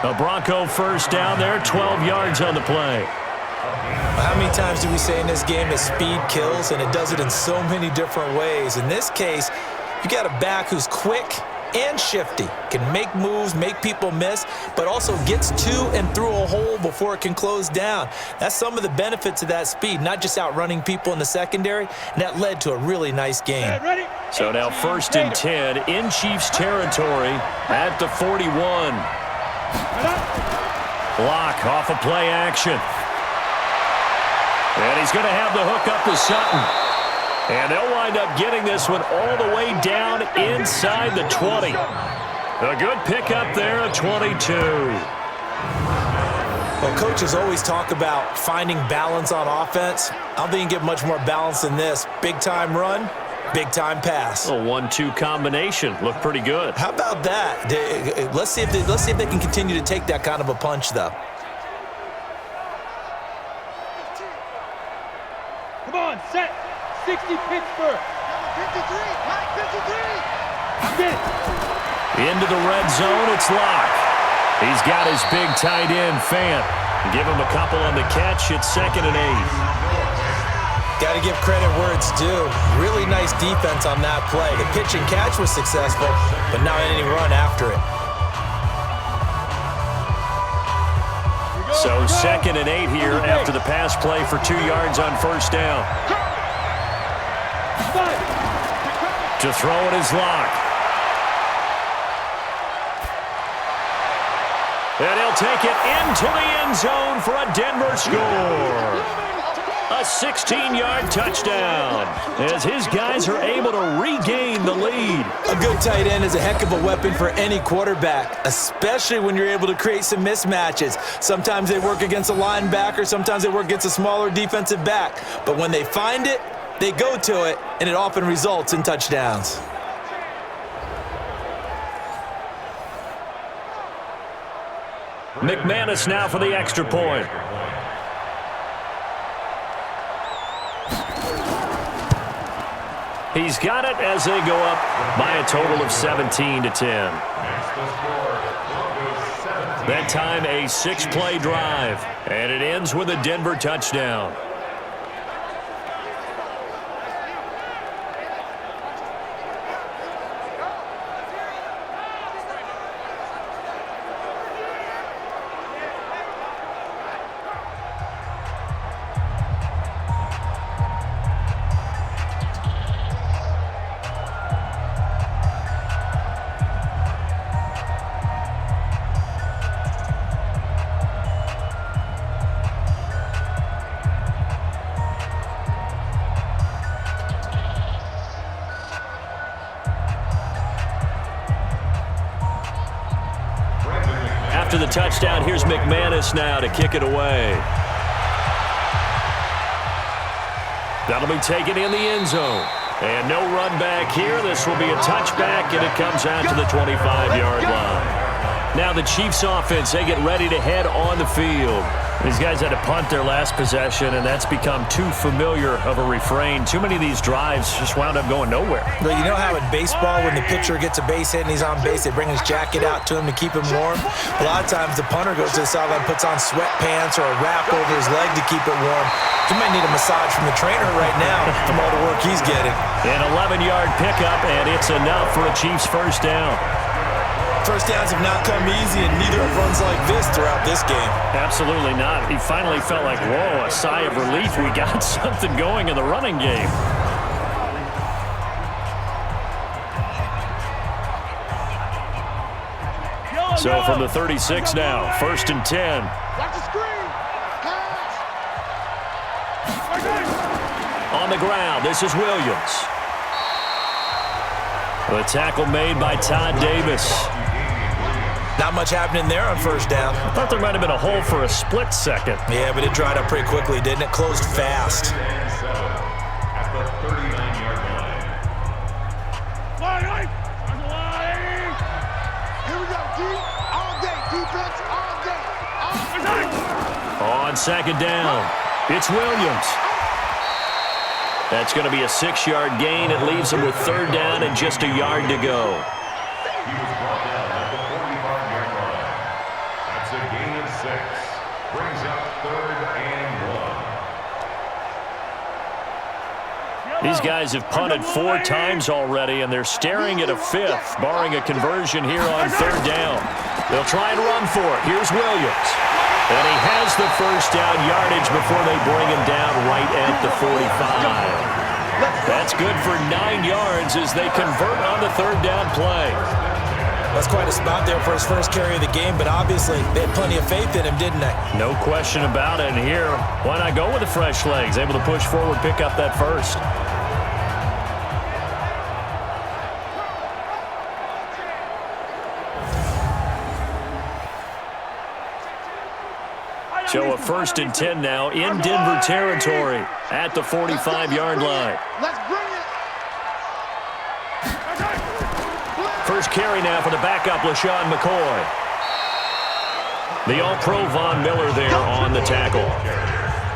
A Bronco first down there, 12 yards on the play. How many times do we say in this game that speed kills, and it does it in so many different ways? In this case, you got a back who's quick, and shifty. Can make moves, make people miss, but also gets to and through a hole before it can close down. That's some of the benefits of that speed, not just outrunning people in the secondary, and that led to a really nice game. So now 1st and 10 in Chiefs territory at the 41. Block off of play action. And he's going to have the hook up to Sutton. And they'll wind up getting this one all the way down inside the 20. A good pickup there at 22. Well, coaches always talk about finding balance on offense. I don't think you can get much more balance than this. Big-time run, big-time pass. A 1-2 combination. Looked pretty good. How about that? Let's see if they can continue to take that kind of a punch, though. Come on, set. 60 Pittsburgh. 53, Mike 53. Get it. Into the red zone, it's Locke. He's got his big tight end, Fant. Give him a couple on the catch. It's 2nd and 8. Got to give credit where it's due. Really nice defense on that play. The pitch and catch was successful, but not any run after it. So 2nd and 8 here after the pass play for 2 yards on 1st down. To throw it is Locke. And he'll take it into the end zone for a Denver score. A 16-yard touchdown as his guys are able to regain the lead. A good tight end is a heck of a weapon for any quarterback, especially when you're able to create some mismatches. Sometimes they work against a linebacker, sometimes they work against a smaller defensive back. But when they find it, they go to it, and it often results in touchdowns. McManus now for the extra point. He's got it as they go up by a total of 17-10. That time a 6-play drive, and it ends with a Denver touchdown. After the touchdown, here's McManus now to kick it away. That'll be taken in the end zone. And no run back here. This will be a touchback, and it comes out to the 25-yard line. Now the Chiefs offense, they get ready to head on the field. These guys had to punt their last possession, and that's become too familiar of a refrain. Too many of these drives just wound up going nowhere. But you know how in baseball, when the pitcher gets a base hit and he's on base, they bring his jacket out to him to keep him warm? A lot of times the punter goes to the sideline, puts on sweatpants or a wrap over his leg to keep it warm. He might need a massage from the trainer right now from all the work he's getting. An 11-yard pickup, and it's enough for a Chiefs first down. First downs have not come easy, and neither have runs like this throughout this game. Absolutely not. He finally felt like, whoa, a sigh of relief. We got something going in the running game. So from the 36 now, 1st and 10. Watch the screen. Pass. On the ground, this is Williams. The tackle made by Todd Davis. Not much happening there on first down. I thought there might have been a hole for a split second. Yeah, but it dried up pretty quickly, didn't it? Closed fast. At the 39-yard line. Here we go, D. All day, defense, all day. On 2nd down, it's Williams. That's going to be a 6-yard gain. It leaves him with 3rd down and just a yard to go. He was brought down at the 45-yard line. That's a gain of 6. Brings up 3rd and 1. These guys have punted 4 times already, and they're staring at a 5th, barring a conversion here on 3rd down. They'll try and run for it. Here's Williams. And he has the first down yardage before they bring him down right at the 45. That's good for 9 yards as they convert on the 3rd down play. That's quite a spot there for his first carry of the game, but obviously they had plenty of faith in him, didn't they? No question about it. And here, why not go with the fresh legs? Able to push forward, pick up that first. So a 1st and 10 now in Denver territory at the 45-yard line. Let's bring it. First carry now for the backup, LaShawn McCoy. The All-Pro Von Miller there on the tackle.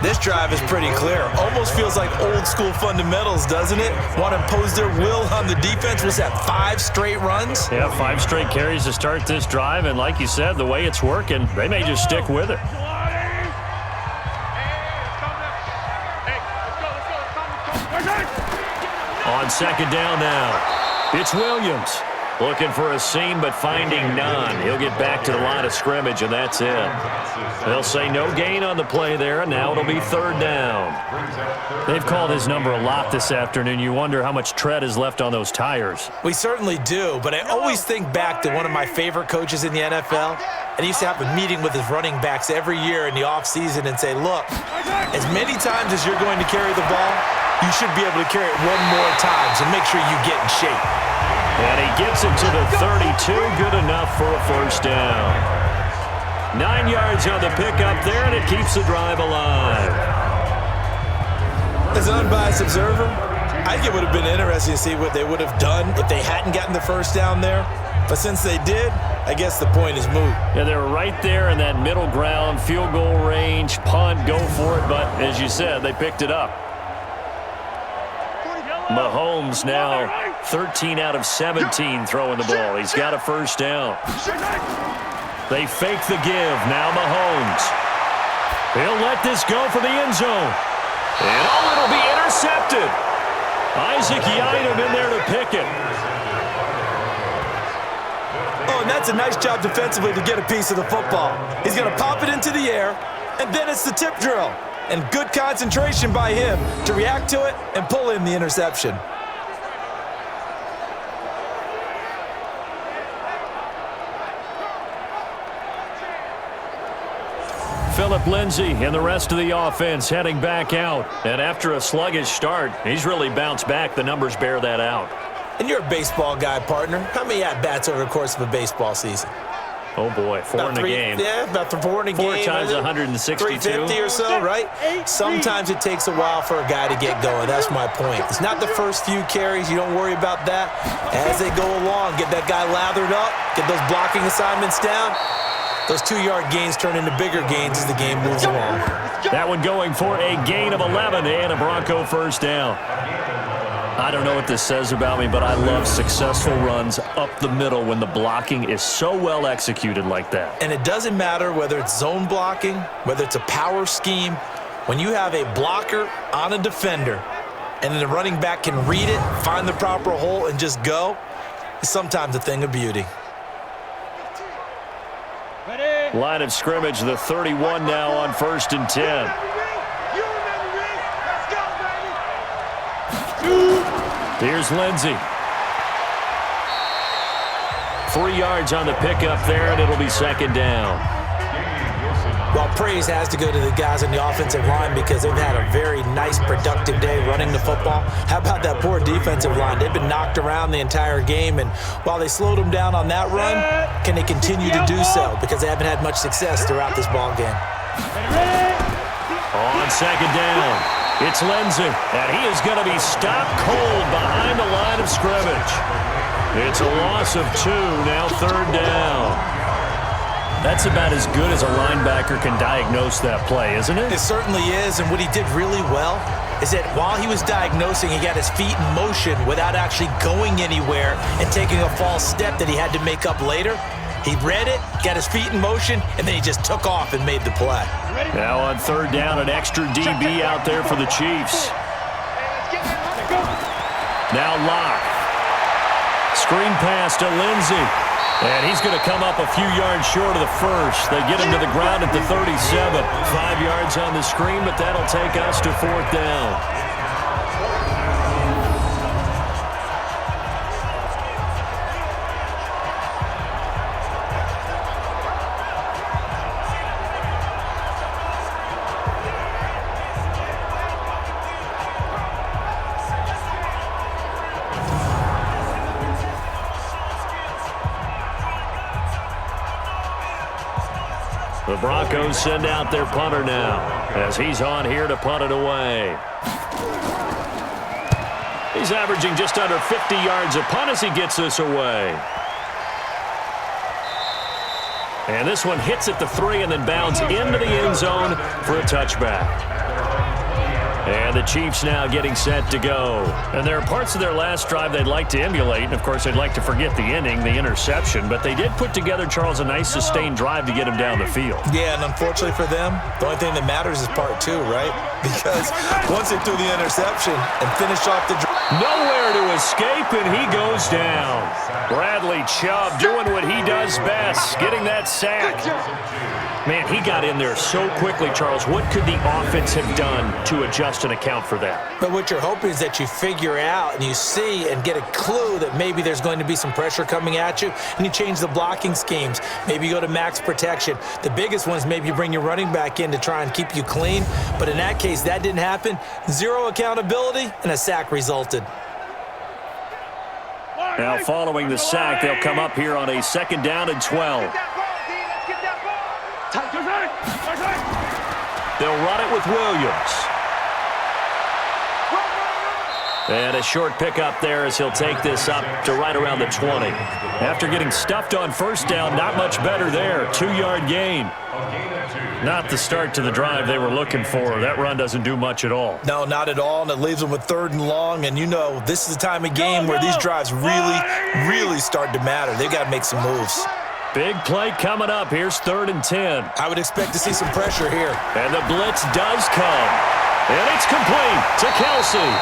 This drive is pretty clear. Almost feels like old-school fundamentals, doesn't it? Want to impose their will on the defense. Was that 5 straight runs? Yeah, 5 straight carries to start this drive, and like you said, the way it's working, they may just stick with it. On 2nd down now, it's Williams. Looking for a seam, but finding none. He'll get back to the line of scrimmage, and that's it. They'll say no gain on the play there, and now it'll be 3rd down. They've called his number a lot this afternoon. You wonder how much tread is left on those tires. We certainly do, but I always think back to one of my favorite coaches in the NFL, and he used to have a meeting with his running backs every year in the offseason and say, look, as many times as you're going to carry the ball, you should be able to carry it 1 more time, so make sure you get in shape. And he gets it to the 32, good enough for a 1st down. 9 yards on the pickup there, and it keeps the drive alive. As an unbiased observer, I think it would have been interesting to see what they would have done if they hadn't gotten the 1st down there. But since they did, I guess the point is moot. Yeah, they were right there in that middle ground, field goal range, punt, go for it. But as you said, they picked it up. Mahomes now 13 out of 17 throwing the ball. He's got a 1st down. They fake the give. Now Mahomes. He'll let this go for the end zone. And it'll be intercepted. Isaac Yiadom in there to pick it. Oh, and that's a nice job defensively to get a piece of the football. He's going to pop it into the air, and then it's the tip drill. And good concentration by him to react to it and pull in the interception. Phillip Lindsay and the rest of the offense heading back out. And after a sluggish start, he's really bounced back. The numbers bear that out. And you're a baseball guy, partner. How many at-bats over the course of a baseball season? Oh, boy, 4 in a game. Yeah, about 4 in a game. 4 times 162. 350 or so, right? Sometimes it takes a while for a guy to get going. That's my point. It's not the first few carries. You don't worry about that. As they go along, get that guy lathered up, get those blocking assignments down. Those 2-yard gains turn into bigger gains as the game moves along. That one going for a gain of 11 and a Bronco 1st down. I don't know what this says about me, but I love successful runs up the middle when the blocking is so well executed like that. And it doesn't matter whether it's zone blocking, whether it's a power scheme. When you have a blocker on a defender and then the running back can read it, find the proper hole, and just go, it's sometimes a thing of beauty. Line of scrimmage, the 31 now on 1st and 10. Here's Lindsay. 3 yards on the pickup there, and it'll be 2nd down. Well, praise has to go to the guys on the offensive line because they've had a very nice, productive day running the football. How about that poor defensive line? They've been knocked around the entire game, and while they slowed them down on that run, can they continue to do so? Because they haven't had much success throughout this ball game. On 2nd down. It's Lindsay, and he is going to be stopped cold behind the line of scrimmage. It's a loss of 2, now 3rd down. That's about as good as a linebacker can diagnose that play, isn't it? It certainly is, and what he did really well is that while he was diagnosing, he got his feet in motion without actually going anywhere and taking a false step that he had to make up later. He read it, got his feet in motion, and then he just took off and made the play. Now on 3rd down, an extra DB out there for the Chiefs. Now Locke. Screen pass to Lindsey. And he's going to come up a few yards short of the first. They get him to the ground at the 37. 5 yards on the screen, but that'll take us to 4th down. The Broncos send out their punter now as he's on here to punt it away. He's averaging just under 50 yards a punt as he gets this away. And this one hits at the 3 and then bounds into the end zone for a touchback. And the Chiefs now getting set to go. And there are parts of their last drive they'd like to emulate. And, of course, they'd like to forget the ending, the interception. But they did put together, Charles, a nice sustained drive to get him down the field. Yeah, and unfortunately for them, the only thing that matters is part 2, right? Because once they threw the interception and finished off the drive. Nowhere to escape, and he goes down. Bradley Chubb doing what he does best, getting that sack. Man, he got in there so quickly, Charles. What could the offense have done to adjust and account for that? But what you're hoping is that you figure out and you see and get a clue that maybe there's going to be some pressure coming at you, and you change the blocking schemes. Maybe you go to max protection. The biggest one is maybe you bring your running back in to try and keep you clean. But in that case, that didn't happen. 0 accountability, and a sack resulted. Now, following the sack, they'll come up here on a 2nd down and 12. They'll run it with Williams. And a short pickup there as he'll take this up to right around the 20. After getting stuffed on 1st down, not much better there. 2-yard gain. Not the start to the drive they were looking for. That run doesn't do much at all. No, not at all, and it leaves them with 3rd and long. And, you know, this is the time of game where these drives really start to matter. They've got to make some moves. Big play coming up. Here's 3rd and 10. I would expect to see some pressure here. And the blitz does come. And it's complete to Kelsey.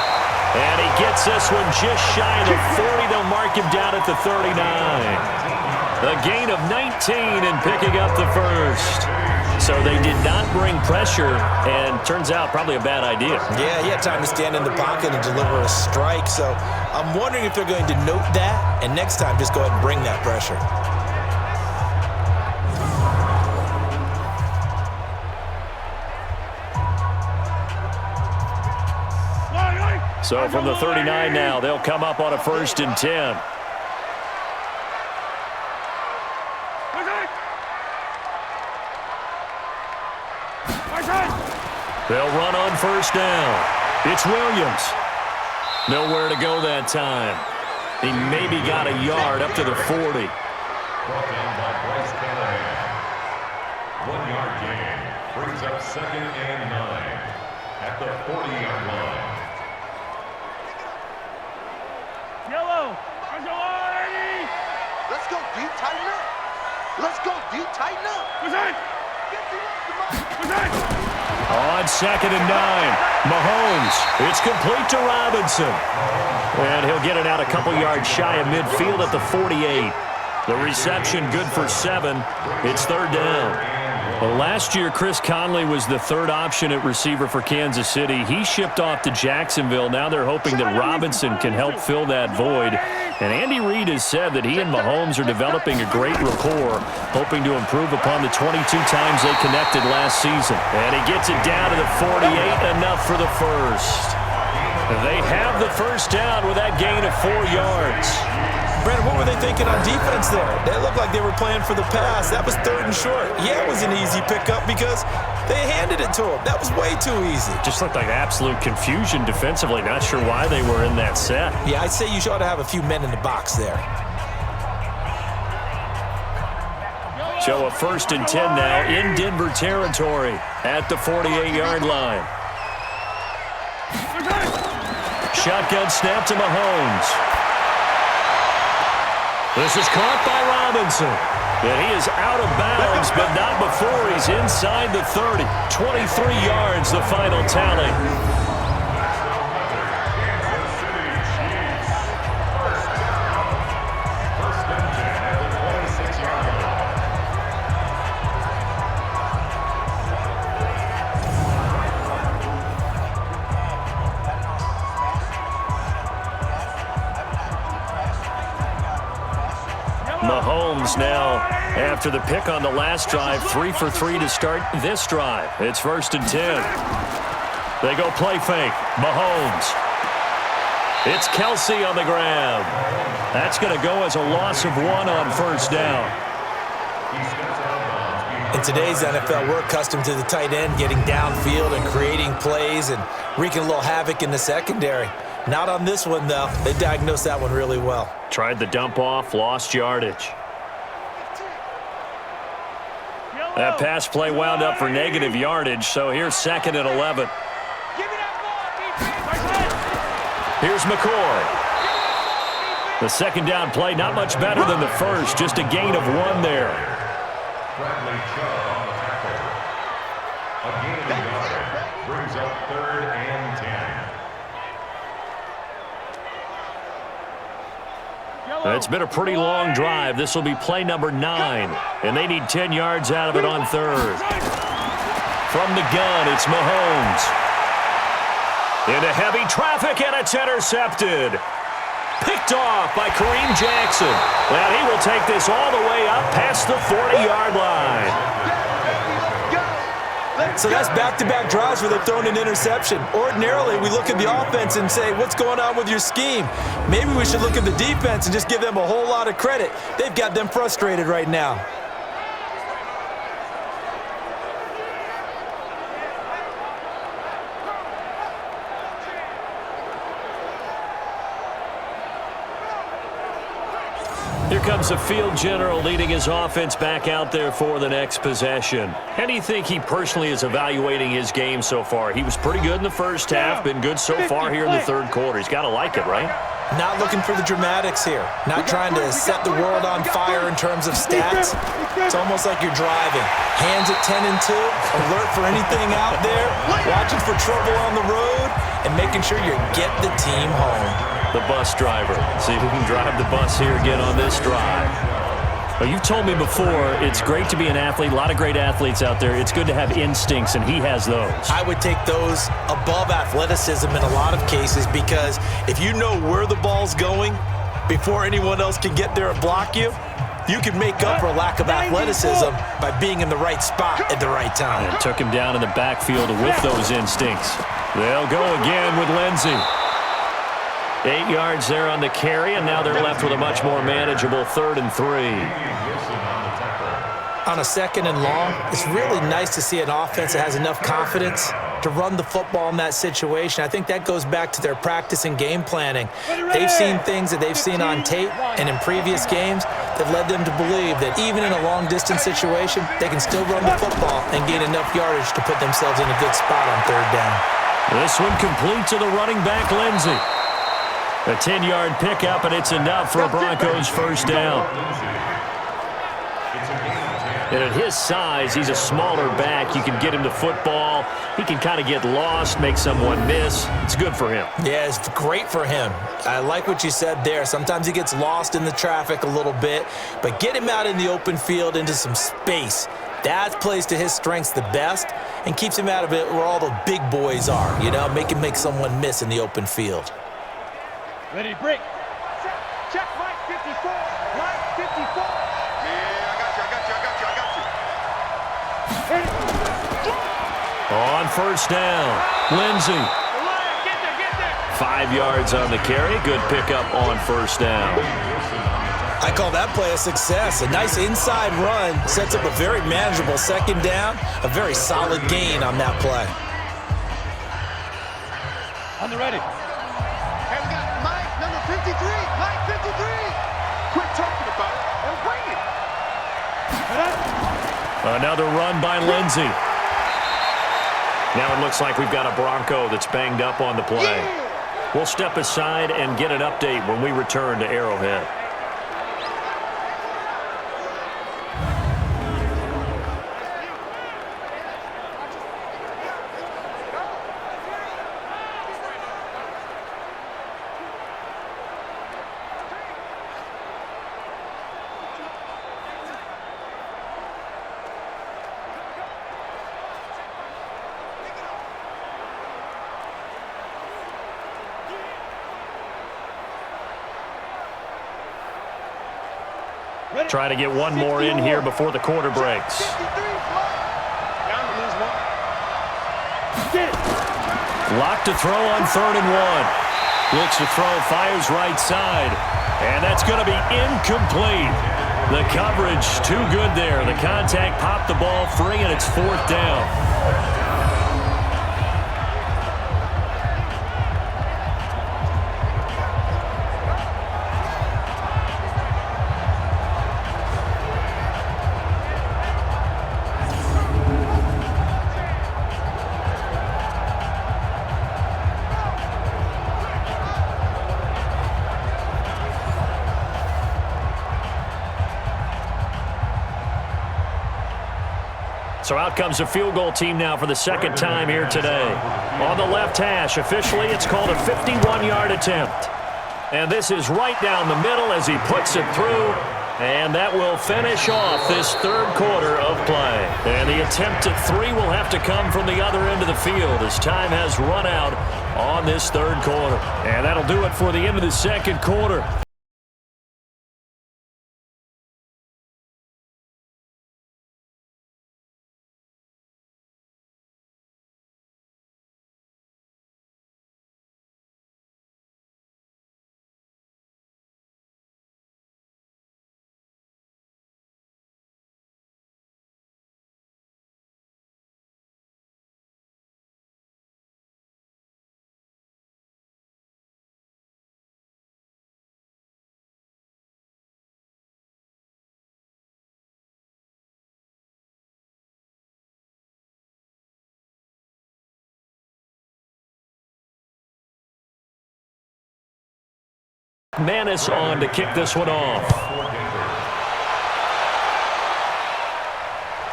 And he gets this one just shy of the 40. They'll mark him down at the 39. A gain of 19 and picking up the first. So they did not bring pressure, and turns out probably a bad idea. Yeah, he had time to stand in the pocket and deliver a strike. So I'm wondering if they're going to note that, and next time just go ahead and bring that pressure. So from the 39 now, they'll come up on a 1st and 10. They'll run on 1st down. It's Williams. Nowhere to go that time. He maybe got a yard up to the 40. Brought down by Bryce Callahan. 1-yard gain. Brings up 2nd and 9 at the 40-yard line. Yellow. Let's go deep, tighten up. Let's go deep, tighten up. On 2nd and 9, Mahomes. It's complete to Robinson. And he'll get it out a couple yards shy of midfield at the 48. The reception good for 7. It's 3rd down. Well, last year, Chris Conley was the 3rd option at receiver for Kansas City. He shipped off to Jacksonville. Now they're hoping that Robinson can help fill that void. And Andy Reid has said that he and Mahomes are developing a great rapport, hoping to improve upon the 22 times they connected last season. And he gets it down to the 48, enough for the first. They have the 1st down with that gain of 4 yards. Brandon, what were they thinking on defense there? They looked like they were playing for the pass. That was 3rd and short. Yeah, it was an easy pickup because they handed it to him. That was way too easy. Just looked like absolute confusion defensively. Not sure why they were in that set. Yeah, I'd say you ought to have a few men in the box there. So a 1st and 10 now in Denver territory at the 48-yard line. Shotgun snap to Mahomes. This is caught by Robinson. And he is out of bounds, but not before he's inside the 30. 23 yards, the final tally. Mahomes now, after the pick on the last drive, 3 for 3 to start this drive. It's 1st and 10. They go play fake. Mahomes. It's Kelsey on the ground. That's going to go as a loss of 1 on 1st down. In today's NFL, we're accustomed to the tight end getting downfield and creating plays and wreaking a little havoc in the secondary. Not on this one, though. They diagnosed that one really well. Tried the dump off, lost yardage. That pass play wound up for negative yardage, so here's 2nd and 11. Here's McCoy. The 2nd down play, not much better than the first, just a gain of 1 there. Bradley Chubb on the tackle. A gain of yardage brings up 3rd and 10. It's been a pretty long drive. This will be play number 9, and they need 10 yards out of it on 3rd. From the gun, it's Mahomes. Into heavy traffic, and it's intercepted. Picked off by Kareem Jackson. And he will take this all the way up past the 40-yard line. So that's back-to-back drives where they've thrown an interception. Ordinarily, we look at the offense and say, what's going on with your scheme? Maybe we should look at the defense and just give them a whole lot of credit. They've got them frustrated right now. Here comes the field general leading his offense back out there for the next possession. How do you think he personally is evaluating his game so far? He was pretty good in the first half, been good so far here in the 3rd quarter. He's got to like it, right? Not looking for the dramatics here. Not trying to set the world on fire in terms of stats. It's almost like you're driving. Hands at 10 and 2, alert for anything out there, watching for trouble on the road, and making sure you get the team home. The bus driver. See who can drive the bus here again on this drive. Well, you've told me before, it's great to be an athlete. A lot of great athletes out there. It's good to have instincts, and he has those. I would take those above athleticism in a lot of cases, because if you know where the ball's going before anyone else can get there and block you, you can make up for a lack of athleticism by being in the right spot at the right time. And took him down in the backfield with those instincts. They'll go again with Lindsey. 8 yards there on the carry, and now they're left with a much more manageable 3rd and 3. On a 2nd and long, it's really nice to see an offense that has enough confidence to run the football in that situation. I think that goes back to their practice and game planning. They've seen things that they've seen on tape and in previous games that led them to believe that even in a long-distance situation, they can still run the football and gain enough yardage to put themselves in a good spot on 3rd down. This one complete to the running back, Lindsey. A 10-yard pickup, and it's enough for a Broncos 1st down. And at his size, he's a smaller back. You can get him the football. He can kind of get lost, make someone miss. It's good for him. Yeah, it's great for him. I like what you said there. Sometimes he gets lost in the traffic a little bit, but get him out in the open field into some space. That plays to his strengths the best and keeps him out of it where all the big boys are, you know, make him make someone miss in the open field. Ready to break. Check, Mike 54. Mike 54. Yeah, I got you. On 1st down, Lindsey. Get there. 5 yards on the carry. Good pickup on 1st down. I call that play a success. A nice inside run sets up a very manageable 2nd down. A very solid gain on that play. On the ready. And we got Mike, number 53. Mike 53. Quit talking about it and bring it. Another run by Lindsey. Now it looks like we've got a Bronco that's banged up on the play. Yeah. We'll step aside and get an update when we return to Arrowhead. Try to get one more in here before the quarter breaks. Locked to throw on 3rd and 1. Looks to throw, fires right side. And that's going to be incomplete. The coverage too good there. The contact popped the ball free, and it's 4th down. So out comes a field goal team now for the 2nd time here today. On the left hash, officially it's called a 51-yard attempt. And this is right down the middle as he puts it through. And that will finish off this 3rd quarter of play. And the attempt at 3 will have to come from the other end of the field as time has run out on this 3rd quarter. And that'll do it for the end of the 2nd quarter. Manis on to kick this one off.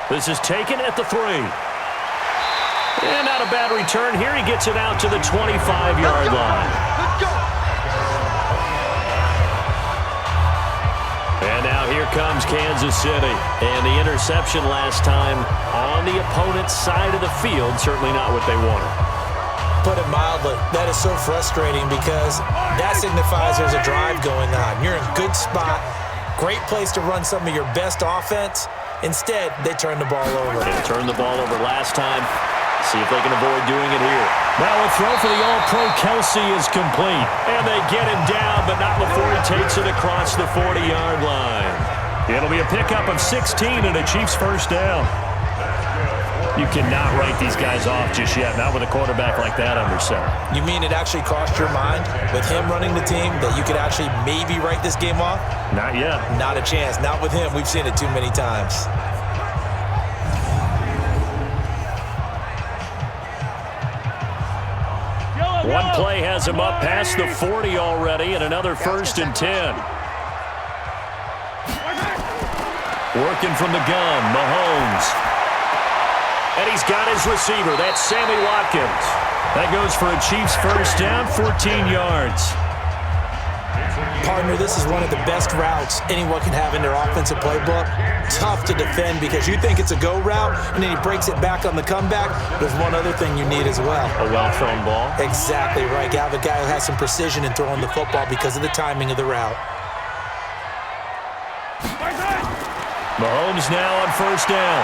This is taken at the 3. And not a bad return here. He gets it out to the 25-yard line. And now here comes Kansas City. And the interception last time on the opponent's side of the field. Certainly not what they wanted. Put it mildly, that is so frustrating because that signifies there's a drive going on. You're in a good spot, great place to run some of your best offense. Instead, they turn the ball over. They turned the ball over last time. See if they can avoid doing it here. Now a throw for the All-Pro Kelsey is complete. And they get him down, but not before he takes it across the 40-yard line. It'll be a pickup of 16 and a Chiefs 1st down. You cannot write these guys off just yet, not with a quarterback like that under center. You mean it actually crossed your mind with him running the team that you could actually maybe write this game off? Not yet. Not a chance. Not with him. We've seen it too many times. One play has him up past the 40 already, and another 1st and 10. Working from the gun, Mahomes. And he's got his receiver. That's Sammy Watkins. That goes for a Chiefs 1st down, 14 yards. Partner, this is one of the best routes anyone can have in their offensive playbook. Tough to defend because you think it's a go route, and then he breaks it back on the comeback. There's one other thing you need as well. A well-thrown ball. Exactly right. You have a guy who has some precision in throwing the football because of the timing of the route. Mahomes now on 1st down.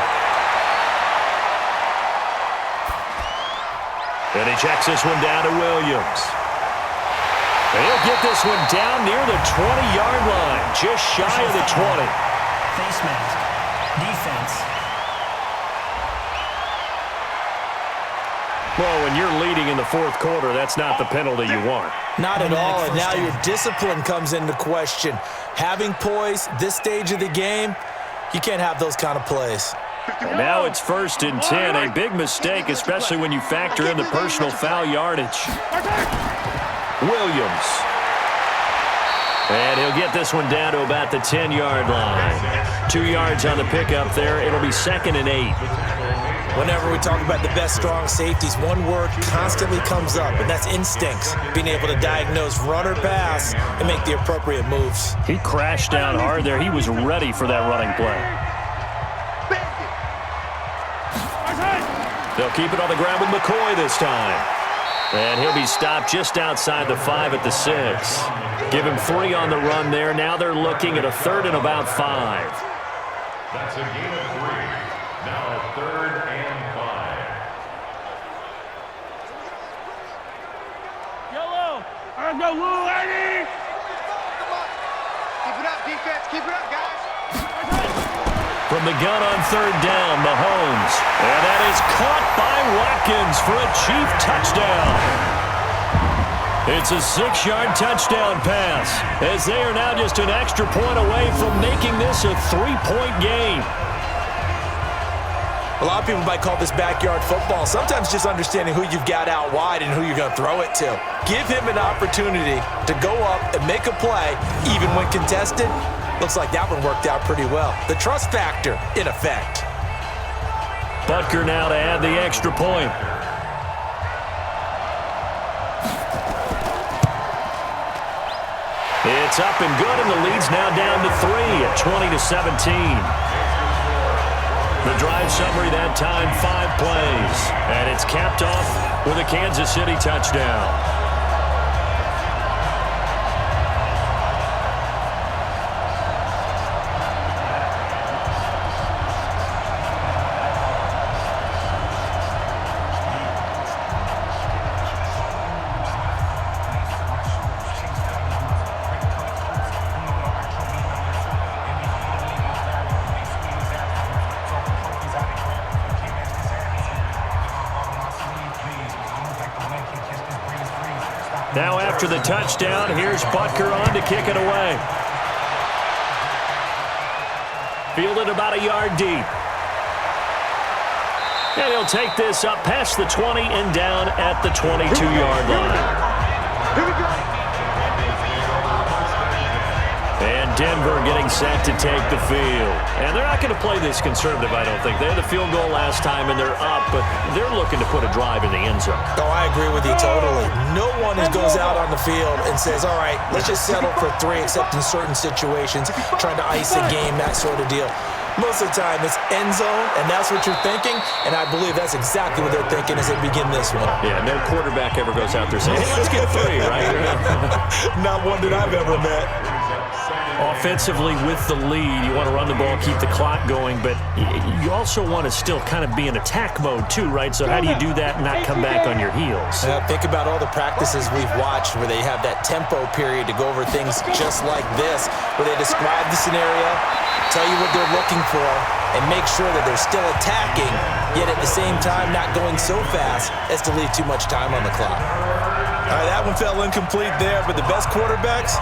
And he checks this one down to Williams. And he'll get this one down near the 20-yard line, just shy of the 20. Face mask. Defense. Well, when you're leading in the 4th quarter, that's not the penalty you want. Not at all, and now your discipline comes into question. Having poise this stage of the game, you can't have those kind of plays. And now it's 1st and 10, a big mistake, especially when you factor in the personal foul yardage. Williams. And he'll get this one down to about the 10-yard line. 2 yards on the pickup there. It'll be 2nd and 8. Whenever we talk about the best strong safeties, one word constantly comes up, and that's instincts. Being able to diagnose run or pass and make the appropriate moves. He crashed down hard there. He was ready for that running play. They'll keep it on the ground with McCoy this time. And he'll be stopped just outside the 5 at the 6. Give him 3 on the run there. Now they're looking at a 3rd and about 5. That's a gain of 3. Now 3rd and 5. Yellow. Let's go, Lou, lady. Keep it up, defense. Keep it up, guys. From the gun on 3rd down, Mahomes. And that is caught by Watkins for a Chief touchdown. It's a 6-yard touchdown pass, as they are now just an extra point away from making this a 3-point game. A lot of people might call this backyard football. Sometimes just understanding who you've got out wide and who you're going to throw it to. Give him an opportunity to go up and make a play, even when contested. Looks like that one worked out pretty well. The trust factor in effect. Butker now to add the extra point. It's up and good, and the lead's now down to 3 at 20-17. The drive summary that time, 5 plays. And it's capped off with a Kansas City touchdown. Now after the touchdown, here's Butker on to kick it away. Fielded about a yard deep. And he'll take this up past the 20 and down at the 22-yard line. Here we go. And Denver getting set to take the field. And they're not going to play this conservative, I don't think. They had the field goal last time, and they're up, but they're looking to put a drive in the end zone. Oh, I agree with you totally. No one goes out on the field and says, all right, let's just settle for 3, except in certain situations, trying to ice a game, that sort of deal. Most of the time, it's end zone, and that's what you're thinking, and I believe that's exactly what they're thinking as they begin this one. Yeah, no quarterback ever goes out there saying, hey, let's get 3, right? Not one that I've ever met. Offensively with the lead, you want to run the ball, keep the clock going, but you also want to still kind of be in attack mode too, right? So how do you do that and not come back on your heels? Think about all the practices we've watched where they have that tempo period to go over things just like this, where they describe the scenario, tell you what they're looking for, and make sure that they're still attacking, yet at the same time not going so fast as to leave too much time on the clock. All right, that one fell incomplete there, but the best quarterbacks,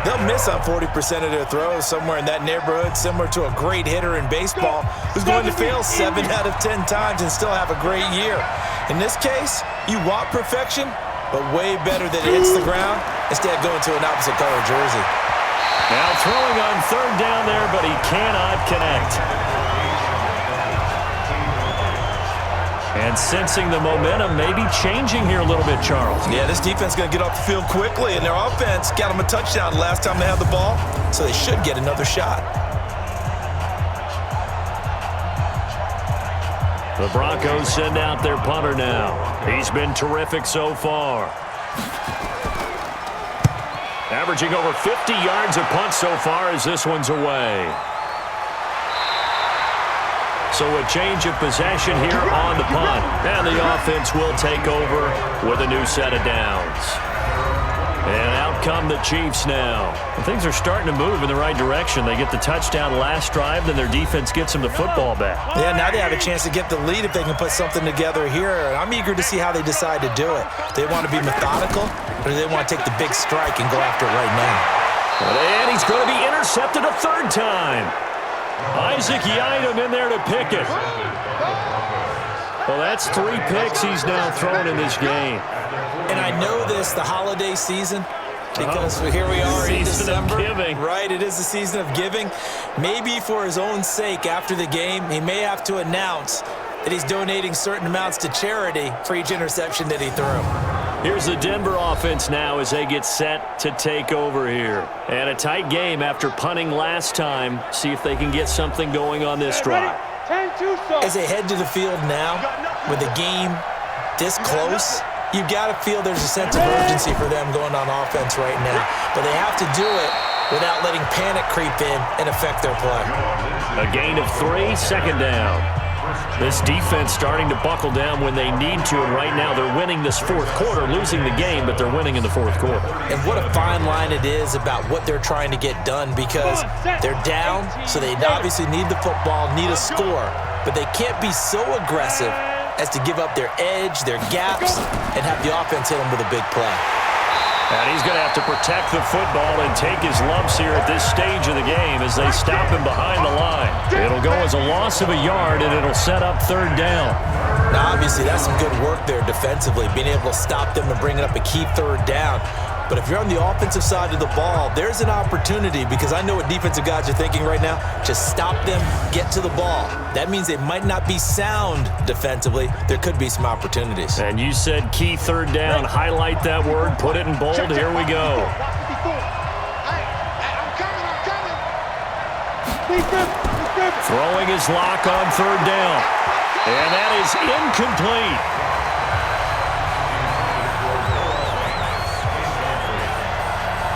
they'll miss on 40% of their throws, somewhere in that neighborhood, similar to a great hitter in baseball who's going to fail 7 out of 10 times and still have a great year. In this case, you want perfection, but way better that it hits the ground instead of going to an opposite color jersey. Now throwing on 3rd down there, but he cannot connect. And sensing the momentum maybe changing here a little bit, Charles. Yeah, this defense is going to get off the field quickly, and their offense got them a touchdown last time they had the ball, so they should get another shot. The Broncos send out their punter now. He's been terrific so far. Averaging over 50 yards a punt so far as this one's away. So a change of possession here on the punt. And the offense will take over with a new set of downs. And out come the Chiefs now. And things are starting to move in the right direction. They get the touchdown last drive, then their defense gets them the football back. Yeah, now they have a chance to get the lead if they can put something together here. And I'm eager to see how they decide to do it. They want to be methodical, or do they want to take the big strike and go after it right now? And he's going to be intercepted a 3rd time. Isaac Yiadom in there to pick it. Well, that's 3 picks he's now thrown in this game. And I know this, the holiday season, because here we are in December. Right, it is the season of giving. Maybe for his own sake after the game, he may have to announce that he's donating certain amounts to charity for each interception that he threw. Here's the Denver offense now as they get set to take over here. And a tight game after punting last time. See if they can get something going on this drive. As they head to the field now, with the game this close, You've got to feel there's a sense of urgency for them going on offense right now. But they have to do it without letting panic creep in and affect their play. A gain of 3, second down. This defense starting to buckle down when they need to, and right now they're winning this fourth quarter, losing the game, but they're winning in the fourth quarter. And what a fine line it is about what they're trying to get done, because they're down, so they obviously need the football, need a score, but they can't be so aggressive as to give up their edge, their gaps, and have the offense hit them with a big play. And he's going to have to protect the football and take his lumps here at this stage of the game as they stop him behind the line. It'll go as a loss of a yard, and it'll set up third down. Now, obviously, that's some good work there defensively, being able to stop them and bringing up a key third down. But if you're on the offensive side of the ball, there's an opportunity, because I know what defensive guys are thinking right now. Just stop them, get to the ball. That means they might not be sound defensively. There could be some opportunities. And you said key third down. Highlight that word. Put it in bold. Here we go. Throwing his lock on third down. And that is incomplete.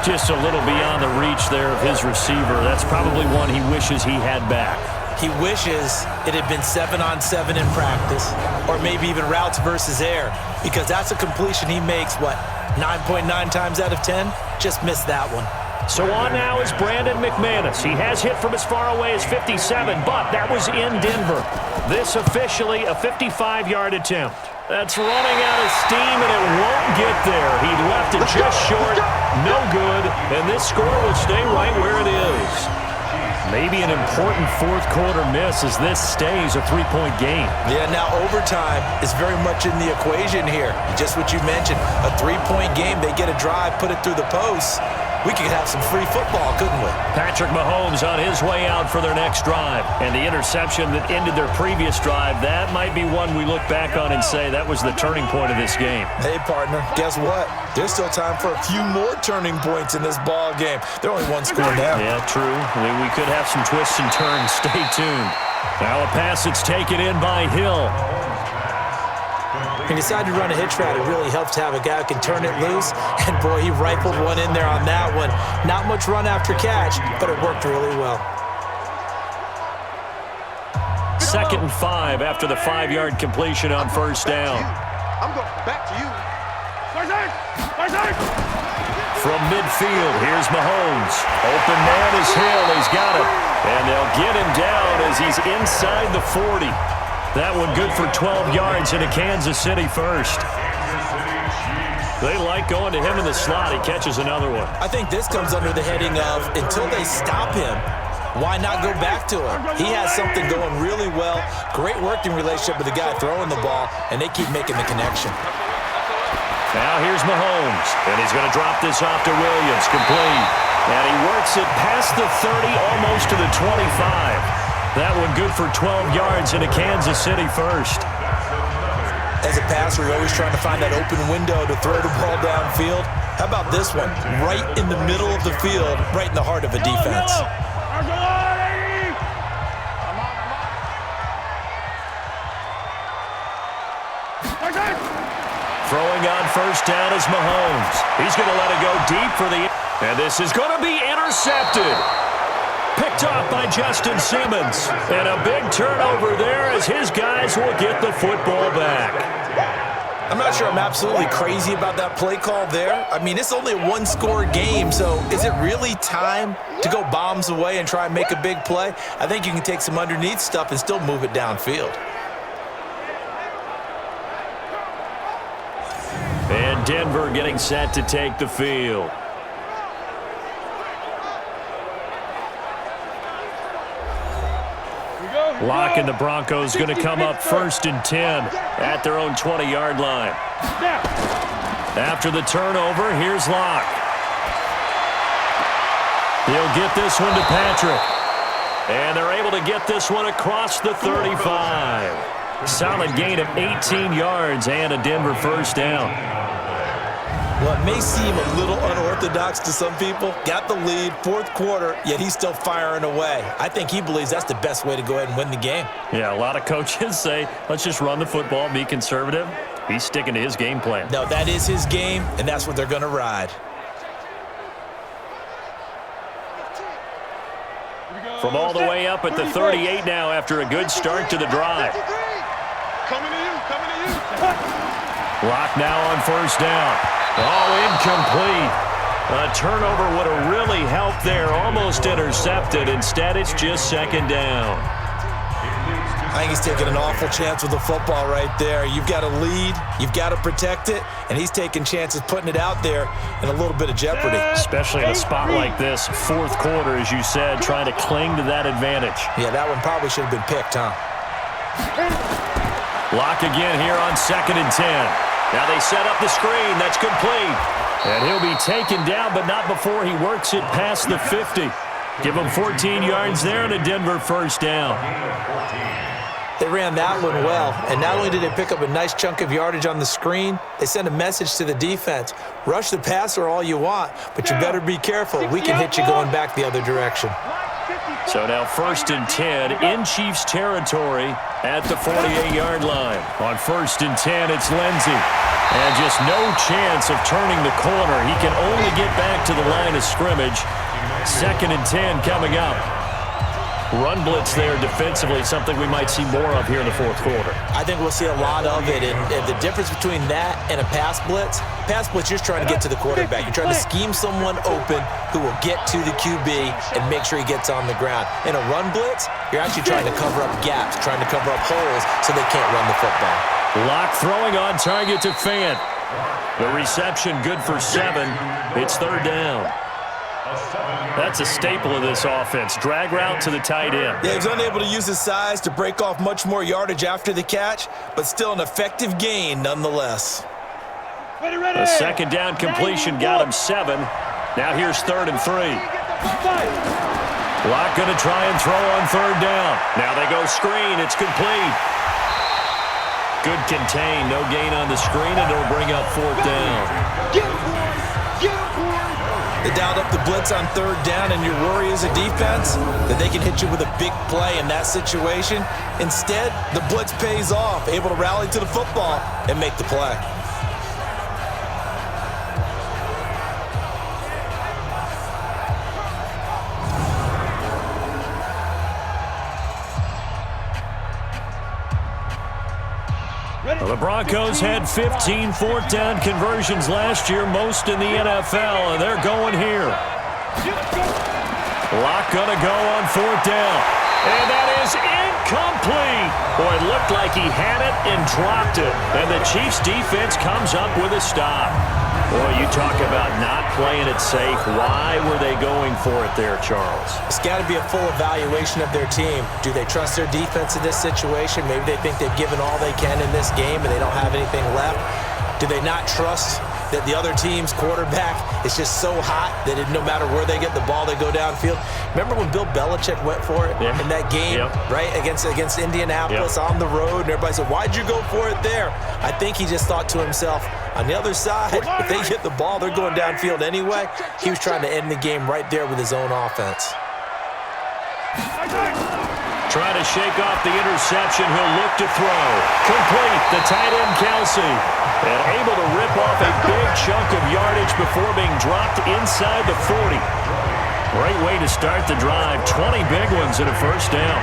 Just a little beyond the reach there of his receiver. That's probably one he wishes he had back. He wishes it had been 7-on-7 in practice, or maybe even routes versus air, because that's a completion he makes, 9.9 times out of 10? Just missed that one. So on now is Brandon McManus. He has hit from as far away as 57, but that was in Denver. This officially a 55-yard attempt. That's running out of steam, and it won't get there. He left it just short. No good, and this score will stay right where it is. Maybe an important fourth quarter miss as this stays a 3-point game. Yeah, now overtime is very much in the equation here. Just what you mentioned, a 3-point game. They get a drive, put it through the posts. We could have some free football, couldn't we? Patrick Mahomes on his way out for their next drive. And the interception that ended their previous drive, that might be one we look back on and say that was the turning point of this game. Hey, partner, guess what? There's still time for a few more turning points in this ball game. They're only one score down. Yeah, true. We could have some twists and turns. Stay tuned. Now a pass that's taken in by Hill. He decided to run a hitch route. It really helps to have a guy who can turn it loose. And, boy, he rifled one in there on that one. Not much run after catch, but it worked really well. 2nd and 5 after the 5-yard completion on first down. I'm going back to you. From midfield, here's Mahomes. Open man is Hill. He's got it. And they'll get him down as he's inside the 40. That one good for 12 yards into Kansas City first. They like going to him in the slot. He catches another one. I think this comes under the heading of, until they stop him, why not go back to him? He has something going really well. Great working relationship with the guy throwing the ball, and they keep making the connection. Now here's Mahomes, and he's going to drop this off to Williams, complete. And he works it past the 30, almost to the 25. That one good for 12 yards into Kansas City first. As a passer, you're always trying to find that open window to throw the ball downfield. How about this one? Right in the middle of the field, right in the heart of a defense. Throwing on first down is Mahomes. He's going to let it go deep for the... And this is going to be intercepted. Picked off by Justin Simmons. And a big turnover there as his guys will get the football back. I'm not sure I'm absolutely crazy about that play call there. I mean, it's only a one-score game, so is it really time to go bombs away and try and make a big play? I think you can take some underneath stuff and still move it downfield. And Denver getting set to take the field. Locke and the Broncos going to come up 1st and 10 at their own 20-yard line. After the turnover, here's Locke. He'll get this one to Patrick. And they're able to get this one across the 35. Solid gain of 18 yards and a Denver first down. Well, it may seem a little unorthodox to some people. Got the lead, 4th quarter, yet he's still firing away. I think he believes that's the best way to go ahead and win the game. Yeah, a lot of coaches say, let's just run the football, be conservative. He's sticking to his game plan. No, that is his game, and that's what they're going to ride. From all the way up at the 38 now after a good start to the drive. Coming to you. Lock now on first down. Oh, incomplete. A turnover would have really helped there. Almost intercepted. Instead, it's just second down. I think he's taking an awful chance with the football right there. You've got to lead. You've got to protect it. And he's taking chances putting it out there in a little bit of jeopardy. Especially in a spot like this, fourth quarter, as you said, trying to cling to that advantage. Yeah, that one probably should have been picked, huh? Lock again here on 2nd and 10. Now they set up the screen. That's complete. And he'll be taken down, but not before he works it past the 50. Give him 14 yards there and a Denver first down. They ran that one well, and not only did they pick up a nice chunk of yardage on the screen, they sent a message to the defense. Rush the passer all you want, but you better be careful. We can hit you going back the other direction. So now 1st and 10 in Chiefs territory at the 48-yard line. On 1st and 10, it's Lindsey. And just no chance of turning the corner. He can only get back to the line of scrimmage. 2nd and 10 coming up. Run blitz there defensively, something we might see more of here in the fourth quarter. I think we'll see a lot of it, and the difference between that and a pass blitz, you're just trying to get to the quarterback. You're trying to scheme someone open who will get to the QB and make sure he gets on the ground. In a run blitz, you're actually trying to cover up gaps, trying to cover up holes so they can't run the football. Lock throwing on target to Fant. The reception good for 7. It's 3rd down. That's a staple of this offense. Drag route to the tight end. Yeah, he was unable to use his size to break off much more yardage after the catch, but still an effective gain nonetheless. A 2nd down completion got him 7. Now here's 3rd and 3. Lock going to try and throw on 3rd down. Now they go screen. It's complete. Good contain. No gain on the screen, and it'll bring up 4th down. They dialed up the blitz on 3rd down, and your worry as a defense that they can hit you with a big play in that situation. Instead, the blitz pays off, able to rally to the football and make the play. Well, the Broncos had 15 4th down conversions last year, most in the NFL, and they're going here. Lock gonna go on 4th down. And that is incomplete. Boy, it looked like he had it and dropped it. And the Chiefs defense comes up with a stop. Boy, you talk about not playing it safe. Why were they going for it there, Charles? It's got to be a full evaluation of their team. Do they trust their defense in this situation? Maybe they think they've given all they can in this game and they don't have anything left. Do they not trust that the other team's quarterback is just so hot that no matter where they get the ball, they go downfield? Remember when Bill Belichick went for it in that game, right, against Indianapolis on the road, and everybody said, why'd you go for it there? I think he just thought to himself, on the other side, if they get the ball, they're going downfield anyway. He was trying to end the game right there with his own offense. Trying to shake off the interception. He'll look to throw. Complete. The tight end, Kelsey. And able to rip off a big chunk of yardage before being dropped inside the 40. Great way to start the drive. 20 big ones and a first down.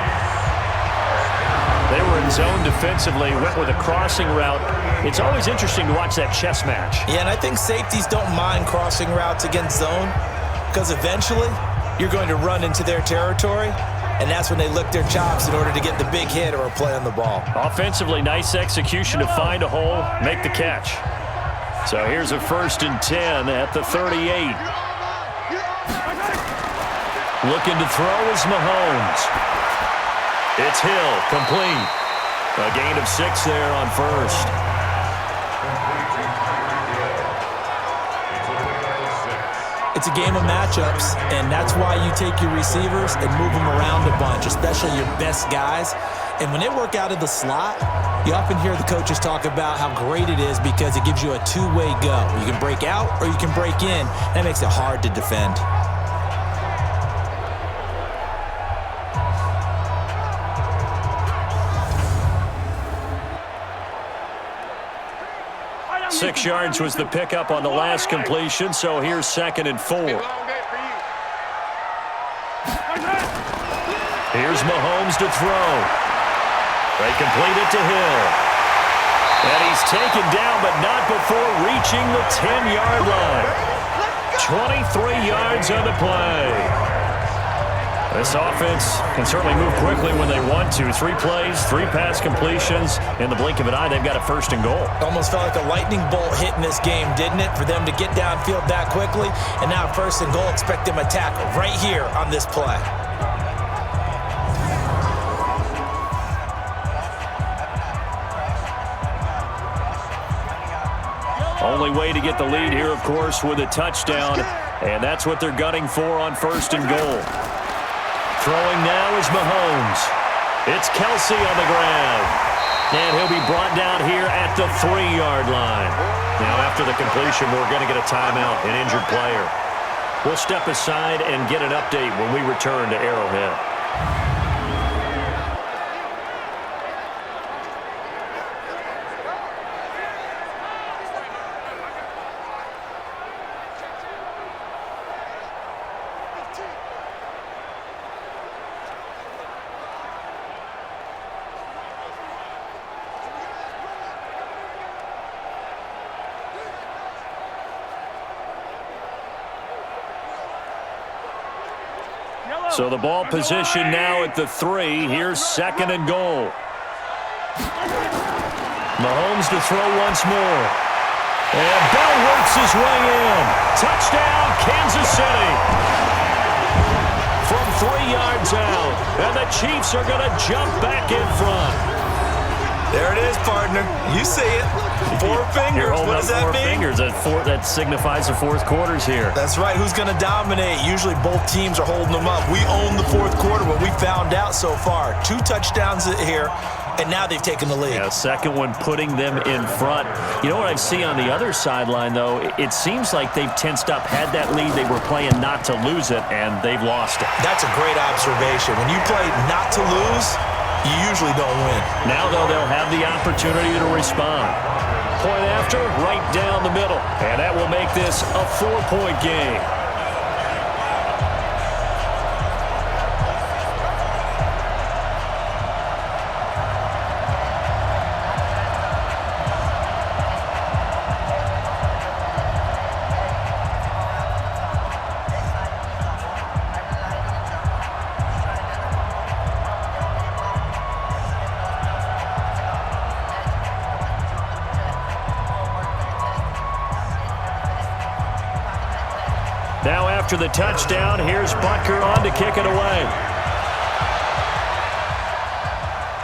They were in zone defensively, went with a crossing route. It's always interesting to watch that chess match. Yeah, and I think safeties don't mind crossing routes against zone because eventually you're going to run into their territory, and that's when they lick their chops in order to get the big hit or a play on the ball. Offensively, nice execution to find a hole, make the catch. So here's a 1st and 10 at the 38. Looking to throw is Mahomes. It's Hill, complete. A gain of 6 there on 1st. It's a game of matchups, and that's why you take your receivers and move them around a bunch, especially your best guys. And when they work out of the slot, you often hear the coaches talk about how great it is because it gives you a two-way go. You can break out or you can break in. That makes it hard to defend. 6 yards was the pickup on the last completion, so here's 2nd and 4. Here's Mahomes to throw. They complete it to Hill. And he's taken down, but not before reaching the 10-yard line. 23 yards on the play. This offense can certainly move quickly when they want to. 3 plays, 3 pass completions. In the blink of an eye, they've got a 1st and goal. Almost felt like a lightning bolt hit in this game, didn't it? For them to get downfield that quickly. And now 1st and goal, expect them to tackle right here on this play. Only way to get the lead here, of course, with a touchdown. And that's what they're gunning for on 1st and goal. Throwing now is Mahomes. It's Kelsey on the ground. And he'll be brought down here at the 3-yard line. Now, after the completion, we're going to get a timeout, an injured player. We'll step aside and get an update when we return to Arrowhead. So the ball position now at the 3. Here's 2nd and goal. Mahomes to throw once more. And Bell works his way in. Touchdown, Kansas City. From 3 yards out. And the Chiefs are going to jump back in front. There it is, partner. You see it. 4 fingers. What does that mean? 4 fingers. That signifies the 4th quarter's here. That's right. Who's going to dominate? Usually both teams are holding them up. We own the 4th quarter, what we found out so far. 2 touchdowns here, and now they've taken the lead. Yeah, 2nd one putting them in front. You know what I see on the other sideline, though? It seems like they've tensed up, had that lead. They were playing not to lose it, and they've lost it. That's a great observation. When you play not to lose, you usually don't win. Now, though, they'll have the opportunity to respond. Point after, right down the middle. And that will make this a 4-point game. Now after the touchdown, here's Butker on to kick it away.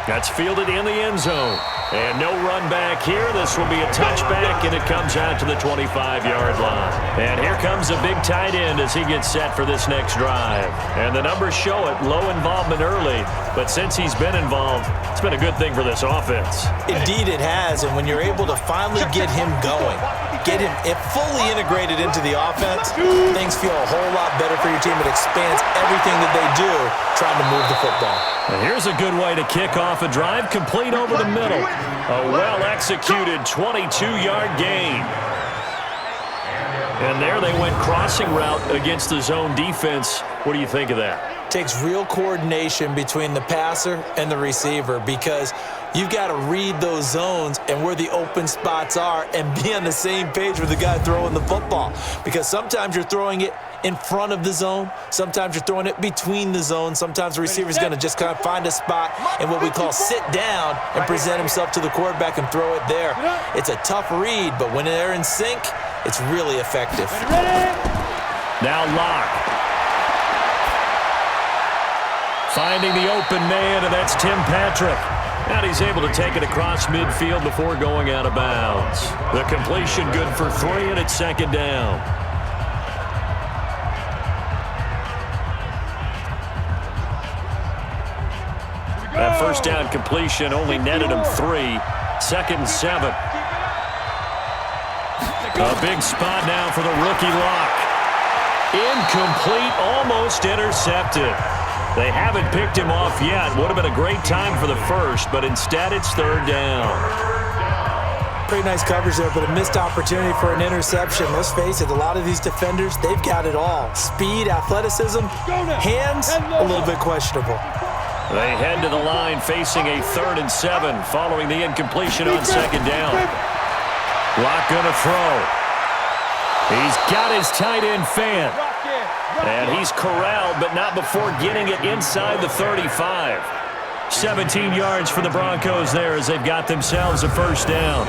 That's fielded in the end zone. And no run back here. This will be a touchback, and it comes out to the 25-yard line. And here comes a big tight end as he gets set for this next drive. And the numbers show it, low involvement early. But since he's been involved, it's been a good thing for this offense. Indeed it has, and when you're able to finally get him going, get him fully integrated into the offense, things feel a whole lot better for your team. It expands everything that they do trying to move the football. And here's a good way to kick off a drive, complete over the middle. A well-executed 22-yard gain. And there they went crossing route against the zone defense. What do you think of that? Takes real coordination between the passer and the receiver, because you've got to read those zones and where the open spots are and be on the same page with the guy throwing the football. Because sometimes you're throwing it in front of the zone. Sometimes you're throwing it between the zones. Sometimes the receiver's going to just kind of find a spot and what we call sit down and present himself to the quarterback and throw it there. It's a tough read, but when they're in sync, it's really effective. Now Locke. Finding the open man, and that's Tim Patrick. And he's able to take it across midfield before going out of bounds. The completion good for 3, and it's 2nd down. That first down completion only netted him 3. 2nd and 7. A big spot now for the rookie Locke. Incomplete, almost intercepted. They haven't picked him off yet. Would have been a great time for the first, but instead it's 3rd down. Pretty nice coverage there, but a missed opportunity for an interception. Let's face it, a lot of these defenders, they've got it all. Speed, athleticism, hands, a little bit questionable. They head to the line facing a 3rd and 7 following the incompletion on 2nd down. Locke gonna throw. He's got his tight end fan. And he's corralled, but not before getting it inside the 35. 17 yards for the Broncos there as they've got themselves a 1st down.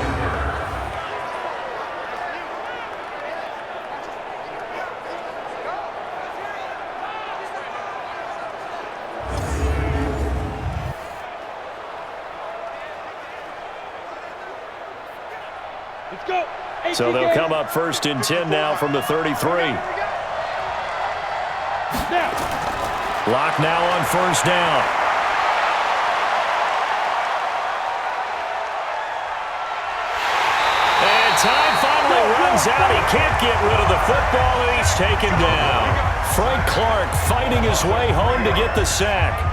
So they'll come up 1st and 10 now from the 33. Locke now on 1st down. And time finally runs out. He can't get rid of the football, and he's taken down. Frank Clark fighting his way home to get the sack.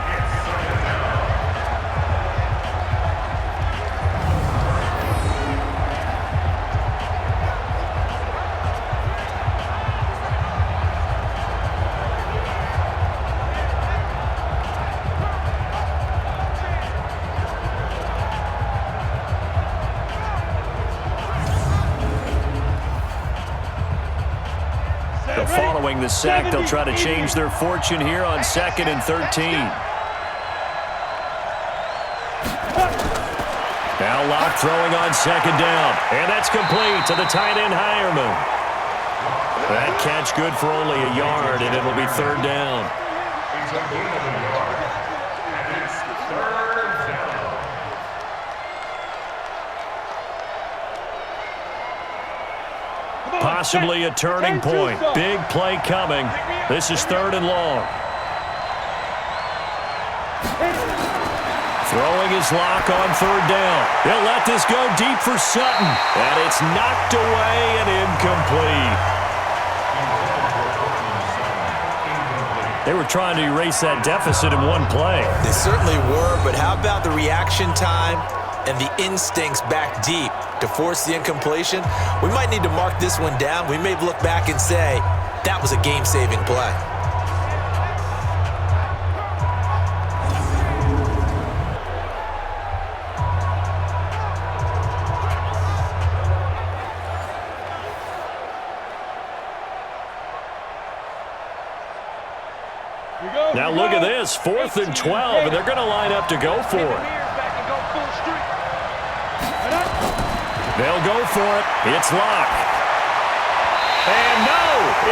Following the sack, they'll try to change their fortune here on 2nd and 13. Now Locke throwing on 2nd down. And that's complete to the tight end Hireman. That catch good for only a yard, and it'll be 3rd down. It's a gain of a yard. And it's 3rd down. Possibly a turning point. Big play coming. This is 3rd and long. Throwing his Locke on 3rd down. He'll let this go deep for Sutton. And it's knocked away and incomplete. They were trying to erase that deficit in one play. They certainly were, but how about the reaction time and the instincts back deep to force the incompletion? We might need to mark this one down. We may look back and say, that was a game-saving play. Now look at this, 4th and 12, and they're going to line up to go for it. They'll go for it. It's Locke. And no,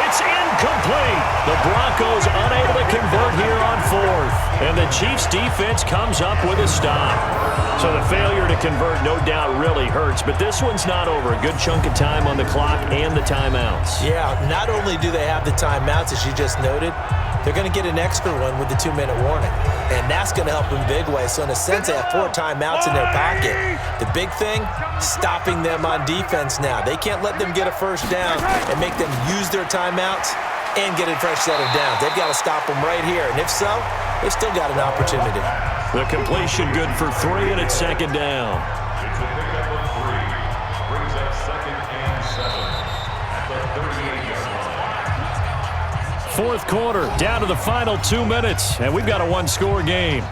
it's incomplete. The Broncos unable to convert here on 4th. And the Chiefs defense comes up with a stop. So the failure to convert no doubt really hurts, but this one's not over. A good chunk of time on the clock and the timeouts. Yeah, not only do they have the timeouts, as you just noted, they're going to get an extra one with the 2-minute warning. And that's going to help in big ways. So in a sense, they have 4 timeouts in their pocket. The big thing, stopping them on defense now. They can't let them get a 1st down and make them use their timeouts and get a fresh set of downs. They've got to stop them right here. And if so, they've still got an opportunity. The completion good for 3, and it's 2nd down. It's a pickup of 3. Brings up 2nd and 7 at the 38-yard line. 4th quarter, down to the final 2 minutes, and we've got a 1-score game.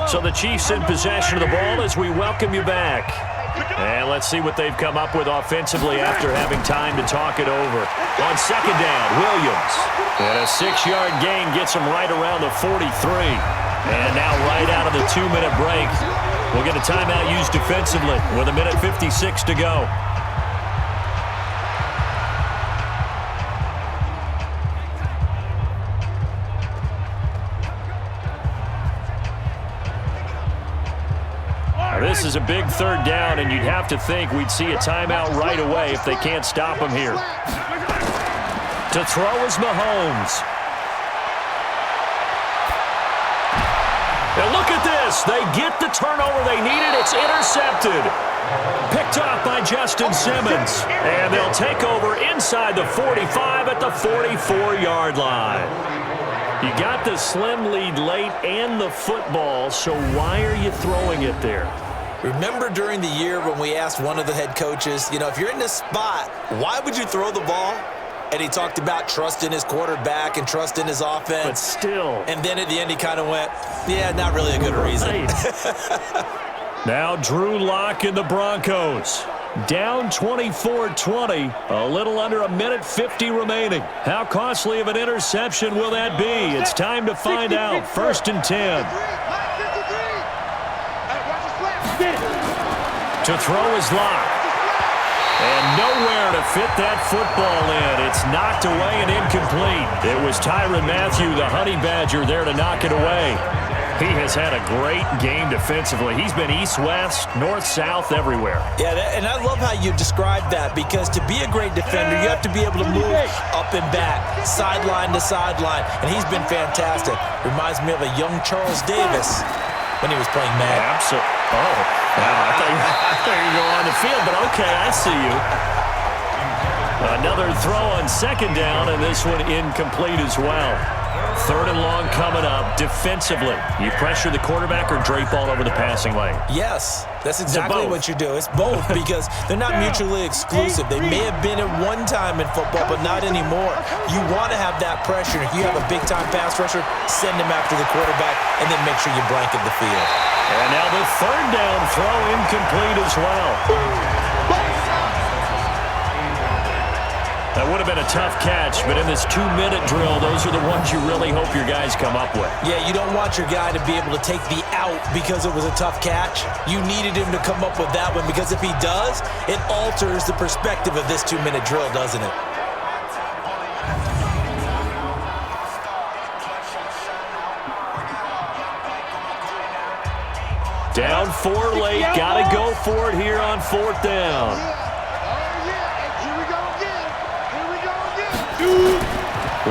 So the Chiefs in possession of the ball as we welcome you back. And let's see what they've come up with offensively after having time to talk it over. On 2nd down, Williams. And a 6-yard gain gets him right around the 43. And now right out of the 2-minute break, we'll get a timeout used defensively with 1:56 to go. This is a big 3rd down, and you'd have to think we'd see a timeout right away if they can't stop him here. To throw is Mahomes. And look at this. They get the turnover they needed. It's intercepted. Picked off by Justin Simmons. And they'll take over inside the 45 at the 44-yard line. You got the slim lead late and the football, so why are you throwing it there? Remember during the year when we asked one of the head coaches, if you're in this spot, why would you throw the ball? And he talked about trust in his quarterback and trust in his offense. But still. And then at the end he kind of went, yeah, not really a good reason. Now Drew Lock and the Broncos. Down 24-20, a little under a minute 50 remaining. How costly of an interception will that be? It's time to find out. 1st and 10. To throw is Lock. And nowhere to fit that football in. It's knocked away and incomplete. It was Tyrann Mathieu, the Honey Badger, there to knock it away. He has had a great game defensively. He's been east-west, north-south, everywhere. Yeah, and I love how you described that, because to be a great defender, you have to be able to move up and back, sideline to sideline, and he's been fantastic. Reminds me of a young Charles Davis when he was playing Madden. Absolutely. Oh, I thought you were going on the field, but okay, I see you. Another throw on 2nd down, and this one incomplete as well. 3rd and long coming up. Defensively, you pressure the quarterback or drape all over the passing lane? Yes, that's exactly what you do. It's both, because they're not mutually exclusive. They may have been at one time in football, but not anymore. You want to have that pressure. If you have a big-time pass rusher, send him after the quarterback, and then make sure you blanket the field. And now the 3rd down throw incomplete as well. That would have been a tough catch, but in this 2-minute drill, those are the ones you really hope your guys come up with. Yeah, you don't want your guy to be able to take the out because it was a tough catch. You needed him to come up with that one, because if he does, it alters the perspective of this 2-minute drill, doesn't it? Down 4 late, gotta go for it here on 4th down.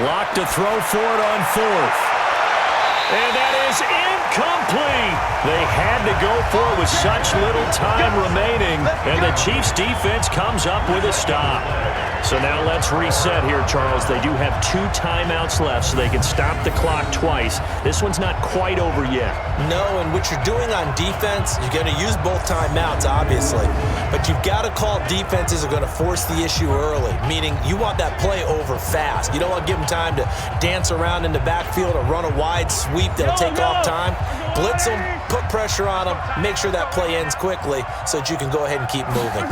Lock to throw for it on 4th. And that is incomplete. They had to go for it with such little time remaining, and the Chiefs defense comes up with a stop. So now let's reset here, Charles. They do have 2 timeouts left, so they can stop the clock twice. This one's not quite over yet. No, and what you're doing on defense, you're going to use both timeouts, obviously. But you've got to call defenses are going to force the issue early, meaning you want that play over fast. You don't want to give them time to dance around in the backfield or run a wide sweep that'll take off time. Blitz them, put pressure on them, make sure that play ends quickly so that you can go ahead and keep moving.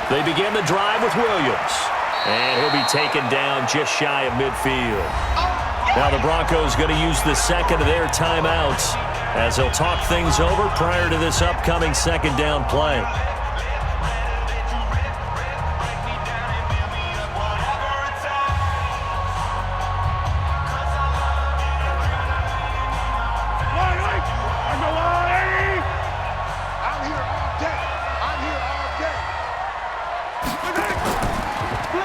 They begin the drive with Williams, and he'll be taken down just shy of midfield. Now the Broncos going to use the 2nd of their timeouts as they'll talk things over prior to this upcoming 2nd down play.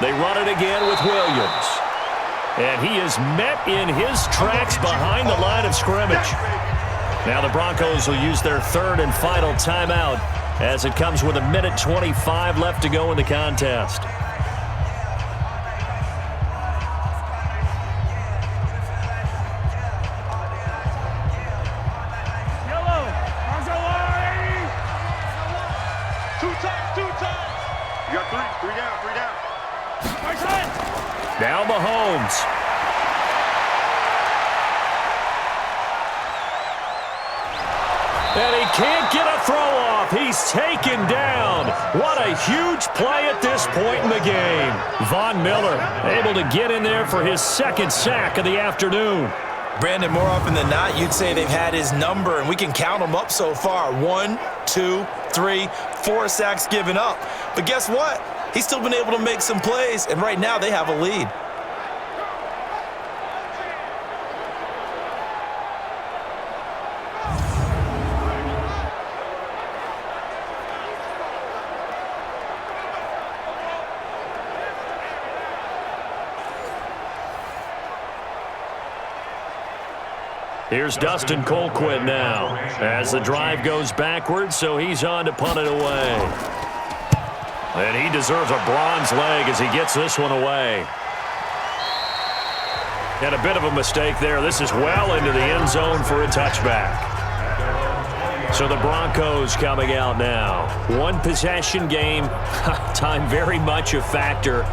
They run it again with Williams. And he is met in his tracks behind the line of scrimmage. Now the Broncos will use their 3rd and final timeout as it comes with 1:25 left to go in the contest. You got 3 down. Now Mahomes. And he can't get a throw off. He's taken down. What a huge play at this point in the game. Von Miller able to get in there for his 2nd sack of the afternoon. Brandon, more often than not, you'd say they've had his number, and we can count them up so far. 1, 2, 3, 4 sacks given up. But guess what? He's still been able to make some plays, and right now they have a lead. Here's Dustin Colquitt now as the drive goes backwards, so he's on to punt it away. And he deserves a bronze leg as he gets this one away. And a bit of a mistake there. This is well into the end zone for a touchback. So the Broncos coming out now. One possession game. Time very much a factor.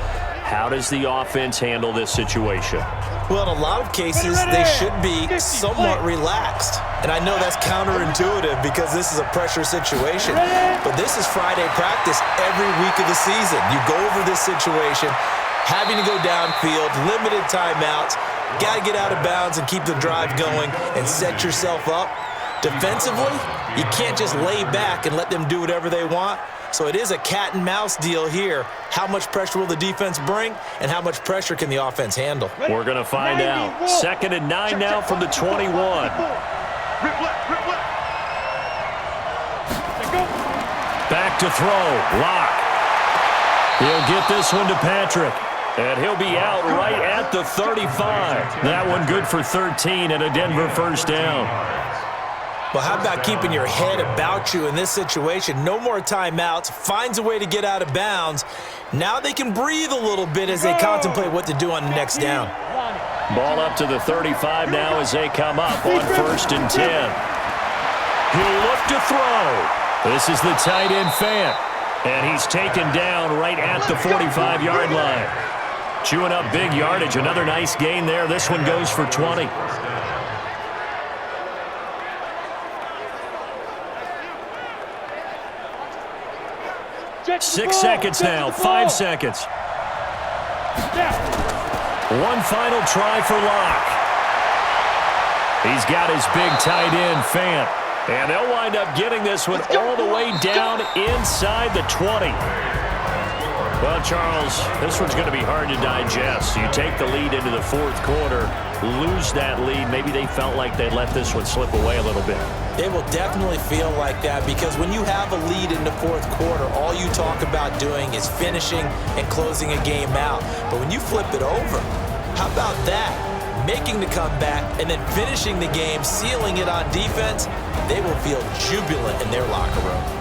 How does the offense handle this situation? Well, in a lot of cases, they should be somewhat relaxed. And I know that's counterintuitive because this is a pressure situation. But this is Friday practice every week of the season. You go over this situation, having to go downfield, limited timeouts, got to get out of bounds and keep the drive going and set yourself up. Defensively, you can't just lay back and let them do whatever they want. So it is a cat and mouse deal here. How much pressure will the defense bring, and how much pressure can the offense handle? We're going to find out. 2nd and 9 now from the 21. Back to throw. Lock. He'll get this one to Patrick. And he'll be out right at the 35. That one good for 13 and a Denver first down. Well, how about keeping your head about you in this situation? No more timeouts. Finds a way to get out of bounds. Now they can breathe a little bit as they contemplate what to do on the next down. Ball up to the 35 now as they come up on 1st and 10. He'll look to throw. This is the tight end Fant. And he's taken down right at the 45-yard line. Chewing up big yardage. Another nice gain there. This one goes for 20. 6 seconds now, 5 seconds. One final try for Locke. He's got his big tight end, Fant. And they'll wind up getting this one all the way down inside the 20. Well, Charles, this one's going to be hard to digest. You take the lead into the 4th quarter, lose that lead. Maybe they felt like they let this one slip away a little bit. It will definitely feel like that because when you have a lead in the 4th quarter, all you talk about doing is finishing and closing a game out. But when you flip it over, how about that? Making the comeback and then finishing the game, sealing it on defense, they will feel jubilant in their locker room.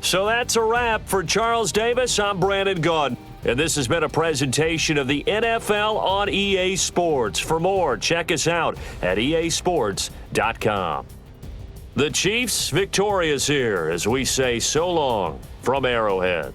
So that's a wrap for Charles Davis. I'm Brandon Gaudin. And this has been a presentation of the NFL on EA Sports. For more, check us out at easports.com. The Chiefs victorious here as we say so long from Arrowhead.